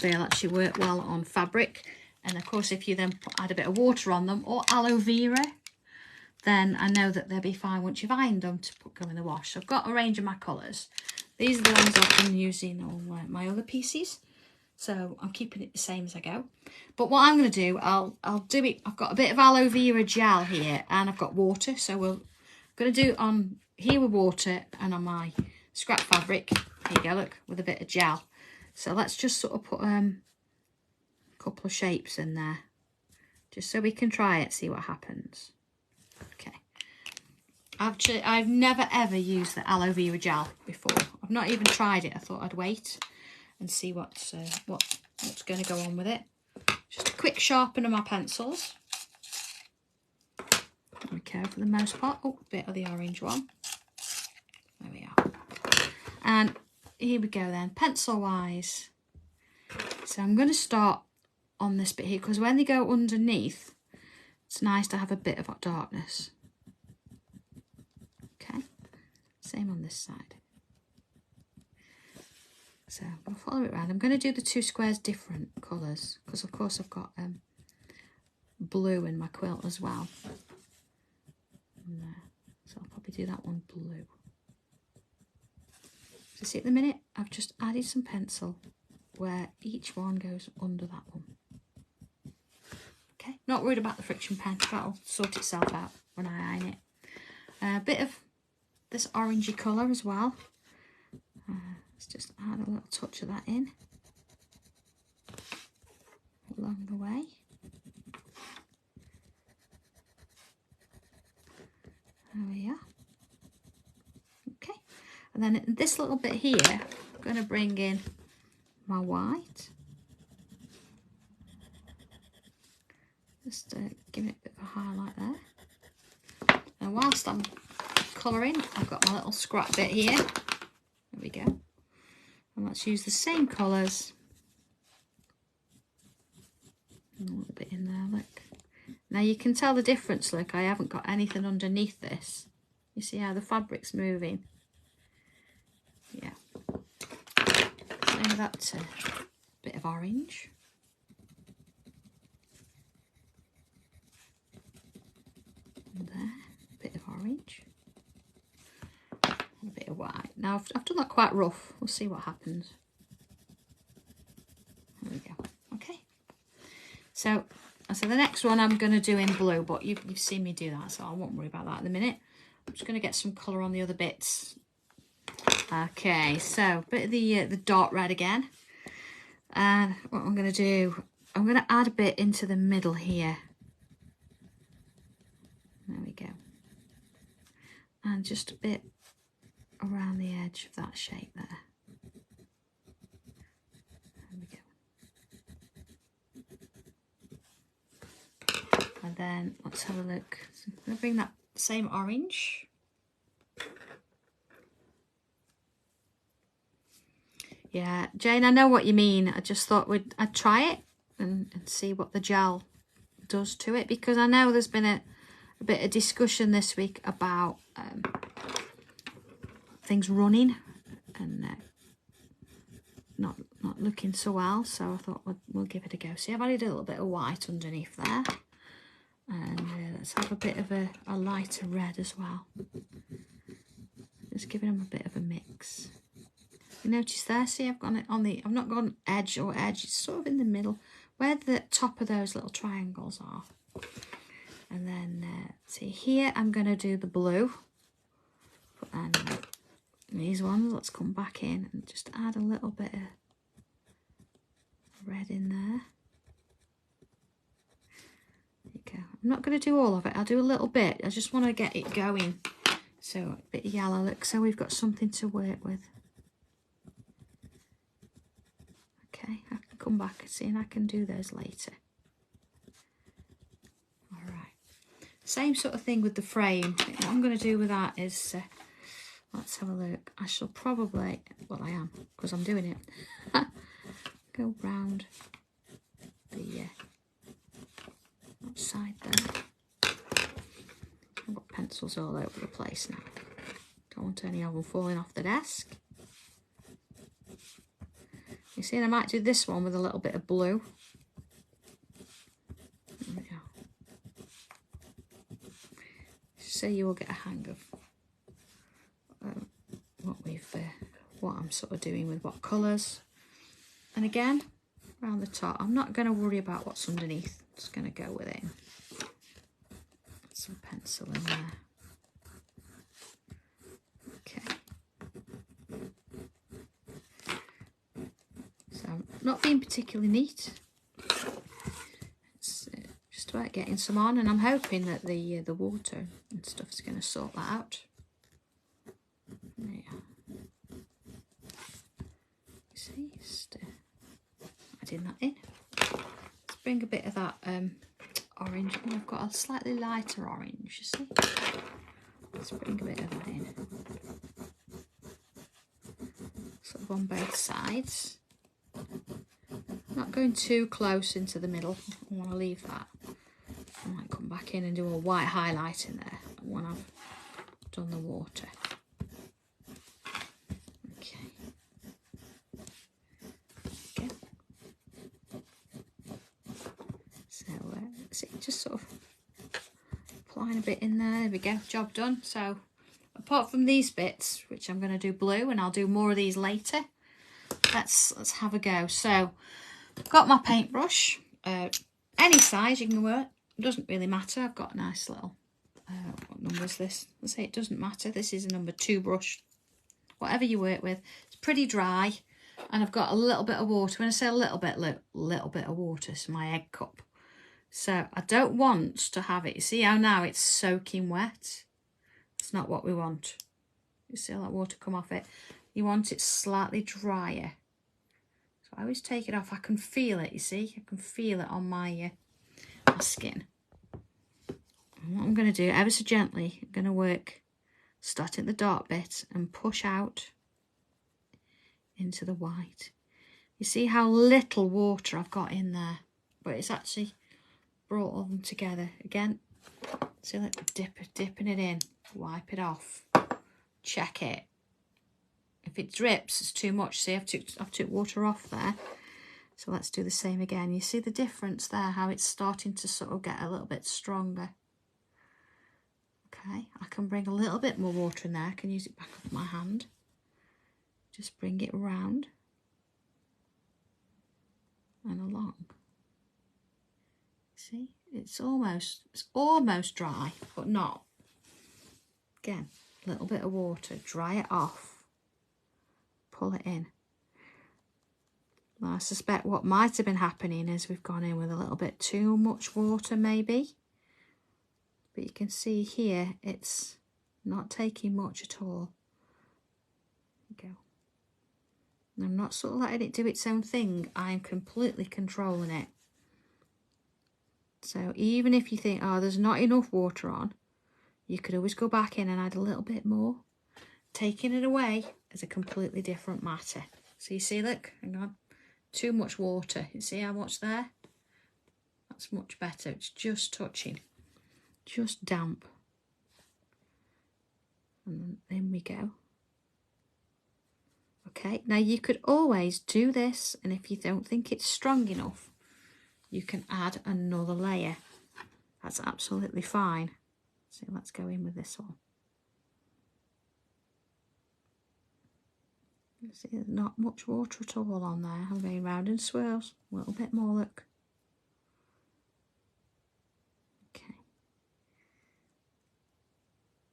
they'll actually work well on fabric. And of course, if you then add a bit of water on them or aloe vera, then I know that they'll be fine once you've ironed them to go in the wash. So I've got a range of my colours. These are the ones I've been using on my other pieces. So I'm keeping it the same as I go. But what I'm going to do, I'll do it. I've got a bit of aloe vera gel here and I've got water. So we're going to do it on here with water and on my scrap fabric. Here you go, look, with a bit of gel. So let's just sort of put a couple of shapes in there. Just so we can try it, see what happens. Okay. I've never ever used the aloe vera gel before. I've not even tried it. I thought I'd wait and see what's going to go on with it. Just a quick sharpen of my pencils. Okay, for the most part. Oh, a bit of the orange one. There we are. And here we go then, pencil wise. So I'm going to start on this bit here because when they go underneath, it's nice to have a bit of darkness. Okay, same on this side. So I'm going to follow it around. I'm going to do the two squares different colours because of course I've got blue in my quilt as well. So I'll probably do that one blue. So see at the minute I've just added some pencil where each one goes under that one. Okay, not worried about the friction pen, that'll sort itself out when I iron it. A bit of this orangey colour as well. Let's just add a little touch of that in along the way. There we are. Okay, and then this little bit here, I'm going to bring in my white. Just giving it a bit of a highlight there. And whilst I'm colouring, I've got my little scrap bit here. There we go. And let's use the same colours. A little bit in there, look. Now you can tell the difference, look, I haven't got anything underneath this. You see how the fabric's moving? Yeah. Same with that bit of orange. And there, a bit of orange. And a bit of white. Now I've done that quite rough. We'll see what happens. There we go. Okay. So the next one I'm going to do in blue, but you've seen me do that, so I won't worry about that in a minute. I'm just going to get some colour on the other bits. Okay, so a bit of the dark red again. And what I'm going to do, I'm going to add a bit into the middle here. There we go. And just a bit around the edge of that shape there. There we go. And then let's have a look. So I'm going to bring that same orange. Yeah, Jane, I know what you mean. I just thought I'd try it and see what the gel does to it, because I know there's been a bit of discussion this week about things running and not looking so well. So I thought we'll give it a go. See, I've added a little bit of white underneath there, and let's have a bit of a lighter red as well. Just giving them a bit of a mix. You notice there, see, I've got it on the, I've not gone edge or edge, it's sort of in the middle where the top of those little triangles are. And then see here, I'm going to do the blue, and these ones, let's come back in and just add a little bit of red in there. There you go. I'm not going to do all of it, I'll do a little bit, I just want to get it going. So a bit of yellow, look, so we've got something to work with. Okay, I can come back and see, and I can do those later. Alright, same sort of thing with the frame. What I'm going to do with that is, let's have a look. I shall probably, well I am, because I'm doing it, go round the outside there. I've got pencils all over the place now. Don't want any of them falling off the desk. You see, and I might do this one with a little bit of blue. There we go. So you will get a hang of what I'm sort of doing with what colours. And again, around the top, I'm not going to worry about what's underneath. I'm just going to go with it. Put some pencil in there. Okay. Not being particularly neat. It's just about getting some on, and I'm hoping that the water and stuff is going to sort that out. Yeah. You see, just adding that in. Let's bring a bit of that orange. Oh, I've got a slightly lighter orange, you see. Let's bring a bit of that in. Sort of on both sides. Not going too close into the middle. I want to leave that. I might come back in and do a white highlight in there when I've done the water. Okay. So see, just sort of applying a bit in there. There we go. Job done. So apart from these bits, which I'm going to do blue, and I'll do more of these later. Let's have a go. So got my paintbrush, any size you can work, it doesn't really matter. I've got a nice little, what number is this? Let's say it doesn't matter. This is a number 2 brush, whatever you work with. It's pretty dry, and I've got a little bit of water. When I say a little bit of water, it's my egg cup. So I don't want to have it. You see how now it's soaking wet? It's not what we want. You see all that water come off it? You want it slightly drier. I always take it off. I can feel it, you see. I can feel it on my skin. And what I'm going to do, ever so gently, I'm going to work, start at the dark bit and push out into the white. You see how little water I've got in there, but it's actually brought all of them together. Again, see, like dipping it in, wipe it off, check it. If it drips, it's too much. See, I've took water off there. So let's do the same again. You see the difference there, how it's starting to sort of get a little bit stronger. Okay, I can bring a little bit more water in there. I can use it back with my hand. Just bring it round and along. See, it's almost dry, but not. Again, a little bit of water, dry it off. Pull it in. Well, I suspect what might have been happening is we've gone in with a little bit too much water maybe, but you can see here it's not taking much at all. There you go. And I'm not sort of letting it do its own thing, I'm completely controlling it. So even if you think, oh, there's not enough water on, you could always go back in and add a little bit more. Taking it away is a completely different matter. So you see, look, hang on, too much water. You see how much there? That's much better. It's just touching, just damp. And then we go. Okay, now you could always do this, and if you don't think it's strong enough, you can add another layer. That's absolutely fine. So let's go in with this one. See, there's not much water at all on there. I'm going round in swirls. A little bit more, look. Okay.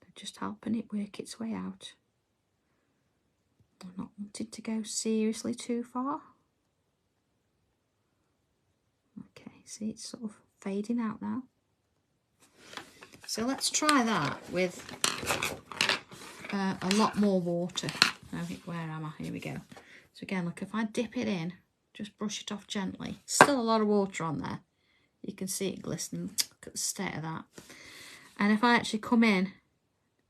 They're just helping it work its way out. I'm not wanting to go seriously too far. Okay, see, it's sort of fading out now. So let's try that with a lot more water. Where am I? Here we go. So again, look, if I dip it in, just brush it off gently. Still a lot of water on there. You can see it glistening. Look at the state of that. And if I actually come in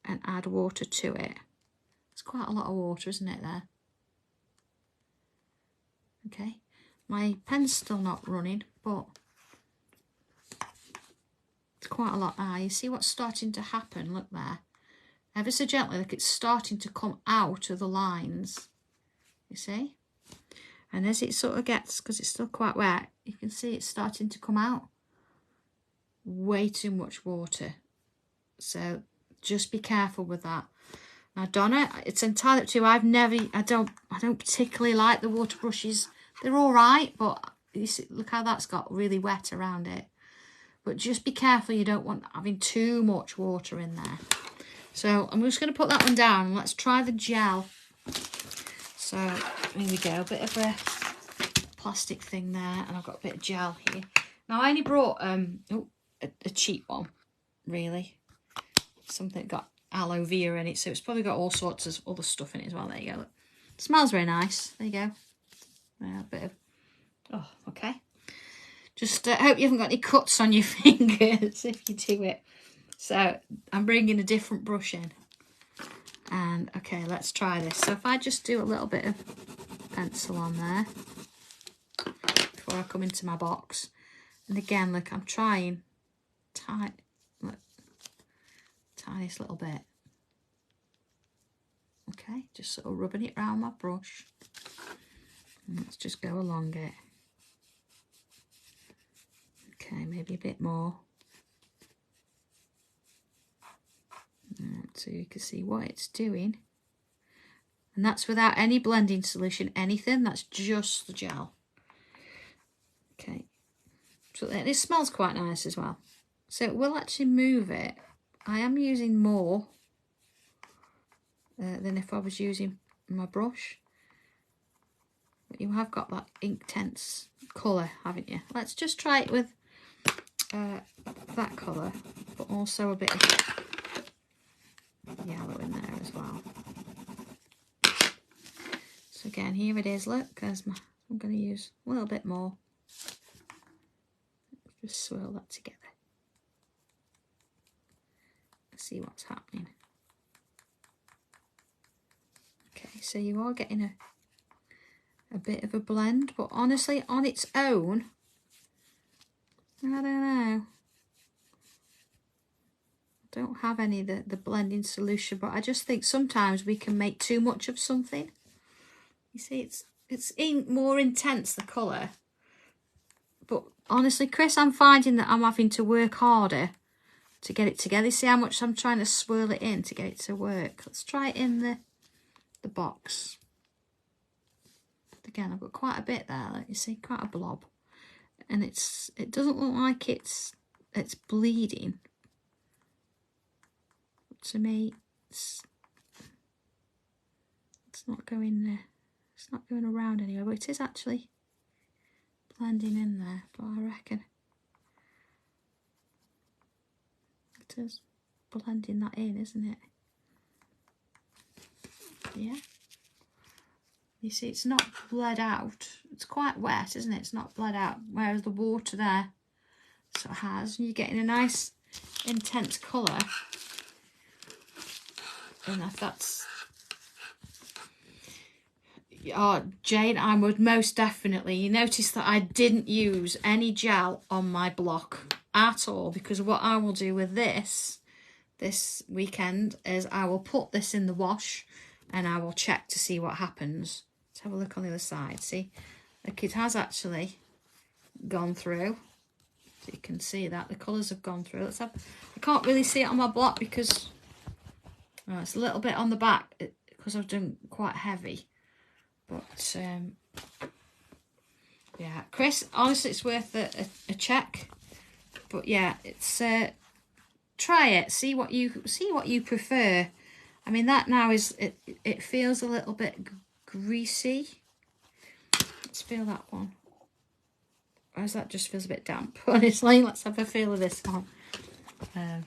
and add water to it, it's quite a lot of water, isn't it, there? Okay. My pen's still not running, but it's quite a lot. You see what's starting to happen? Look there. Ever so gently, like it's starting to come out of the lines. You see? And as it sort of gets, because it's still quite wet, you can see it's starting to come out. Way too much water. So just be careful with that. Now Donna, it's entirely up to you. I don't particularly like the water brushes. They're all right, but you see, look how that's got really wet around it. But just be careful, you don't want having too much water in there. So I'm just going to put that one down and let's try the gel. So here we go, a bit of a plastic thing there, and I've got a bit of gel here. Now I only brought a cheap one, really. Something that got aloe vera in it, so it's probably got all sorts of other stuff in it as well. There you go. It smells very nice. There you go. A bit of, oh, okay. Just hope you haven't got any cuts on your fingers if you do it. So I'm bringing a different brush in. And okay, let's try this. So if I just do a little bit of pencil on there before I come into my box. And again, look, I'm trying tiniest little bit. Okay, just sort of rubbing it around my brush. And let's just go along it. Okay, maybe a bit more. So you can see what it's doing. And that's without any blending solution, anything. That's just the gel. Okay. So it smells quite nice as well. So it will actually move it. I am using more than if I was using my brush. But you have got that Inktense colour, haven't you? Let's just try it with that colour, but also a bit of yellow in there as well. So again, here it is. Look, there's my. I'm going to use a little bit more. Just swirl that together. See what's happening. Okay, so you are getting a bit of a blend, but honestly, on its own, I don't know. I don't have any of the blending solution, but I just think sometimes we can make too much of something. You see, it's more intense, the colour. But honestly, Chris, I'm finding that I'm having to work harder to get it together. See how much I'm trying to swirl it in to get it to work. Let's try it in the box. Again, I've got quite a bit there, like you see, quite a blob. And it doesn't look like it's bleeding. But to me, it's not going there. It's not going around anywhere, but it is actually blending in there. But I reckon it is blending that in, isn't it? Yeah. You see, it's not bled out. It's quite wet, isn't it? It's not bled out. Whereas the water there sort of has. And you're getting a nice intense colour. And if that's... Oh, Jane, I would most definitely. You notice that I didn't use any gel on my block at all, because what I will do with this weekend is I will put this in the wash and I will check to see what happens. Let's have a look on the other side. See, look, it has actually gone through. So you can see that the colours have gone through. Let's have. I can't really see it on my block because it's a little bit on the back because I've done quite heavy. But yeah, Chris, honestly, it's worth a check. But yeah, it's try it. See what you prefer. I mean, that now is it feels a little bit greasy. Let's feel that one. Whereas that just feels a bit damp. Honestly, let's have a feel of this one. A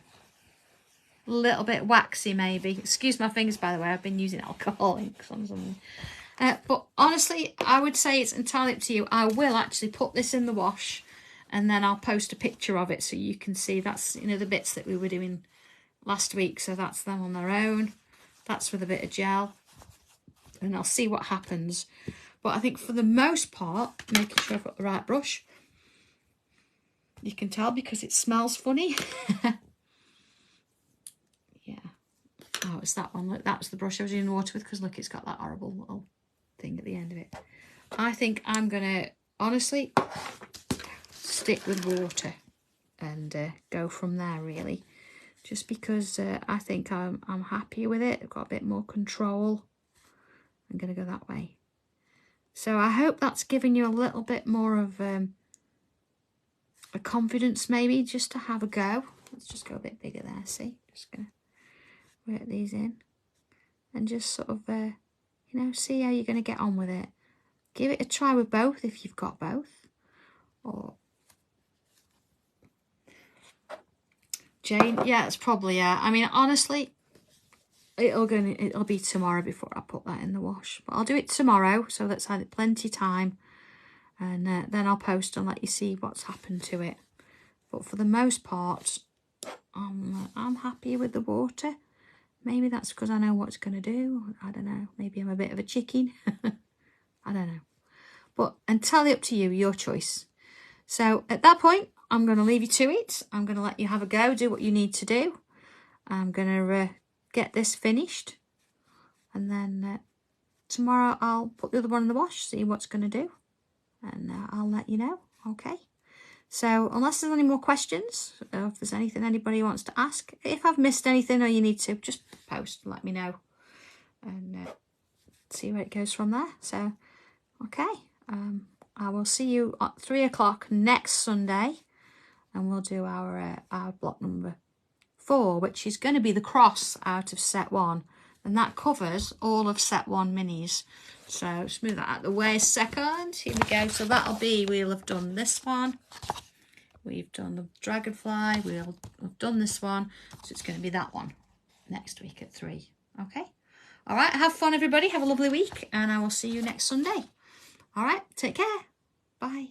little bit waxy, maybe. Excuse my fingers, by the way. I've been using alcohol inks on something. But honestly, I would say it's entirely up to you. I will actually put this in the wash and then I'll post a picture of it so you can see. That's, you know, the bits that we were doing last week. So that's them on their own. That's with a bit of gel. And I'll see what happens. But I think for the most part, making sure I've got the right brush. You can tell because it smells funny. Yeah. Oh, it's that one. Look, that was the brush I was in water with because look, it's got that horrible little thing at the end of it. I think I'm gonna honestly stick with water and go from there, really, just because I think I'm happy with it. I've got a bit more control. I'm gonna go that way. So I hope that's giving you a little bit more of a confidence, maybe, just to have a go. Let's just go a bit bigger there. See, just gonna work these in and just sort of you know, see how you're going to get on with it. Give it a try with both if you've got both. Or Jane, yeah, it's probably, yeah. I mean, honestly, it'll be tomorrow before I put that in the wash. But I'll do it tomorrow, so that's had plenty of time. And then I'll post and let you see what's happened to it. But for the most part, I'm happy with the water. Maybe that's because I know what it's going to do. I don't know. Maybe I'm a bit of a chicken. I don't know. But entirely up to you, your choice. So at that point, I'm going to leave you to it. I'm going to let you have a go, do what you need to do. I'm going to get this finished. And then tomorrow I'll put the other one in the wash, see what's going to do. And I'll let you know. Okay. So unless there's any more questions, or if there's anything anybody wants to ask, if I've missed anything or you need to, just post and let me know. And see where it goes from there. So, okay. I will see you at 3 o'clock next Sunday. And we'll do our block number 4, which is going to be the cross out of set 1. And that covers all of set 1 minis. So just move that out of the way a second. Here we go. So that'll be, we'll have done this one. We've done the dragonfly. We'll have done this one. So it's going to be that one next week at 3. Okay. All right. Have fun, everybody. Have a lovely week. And I will see you next Sunday. All right. Take care. Bye.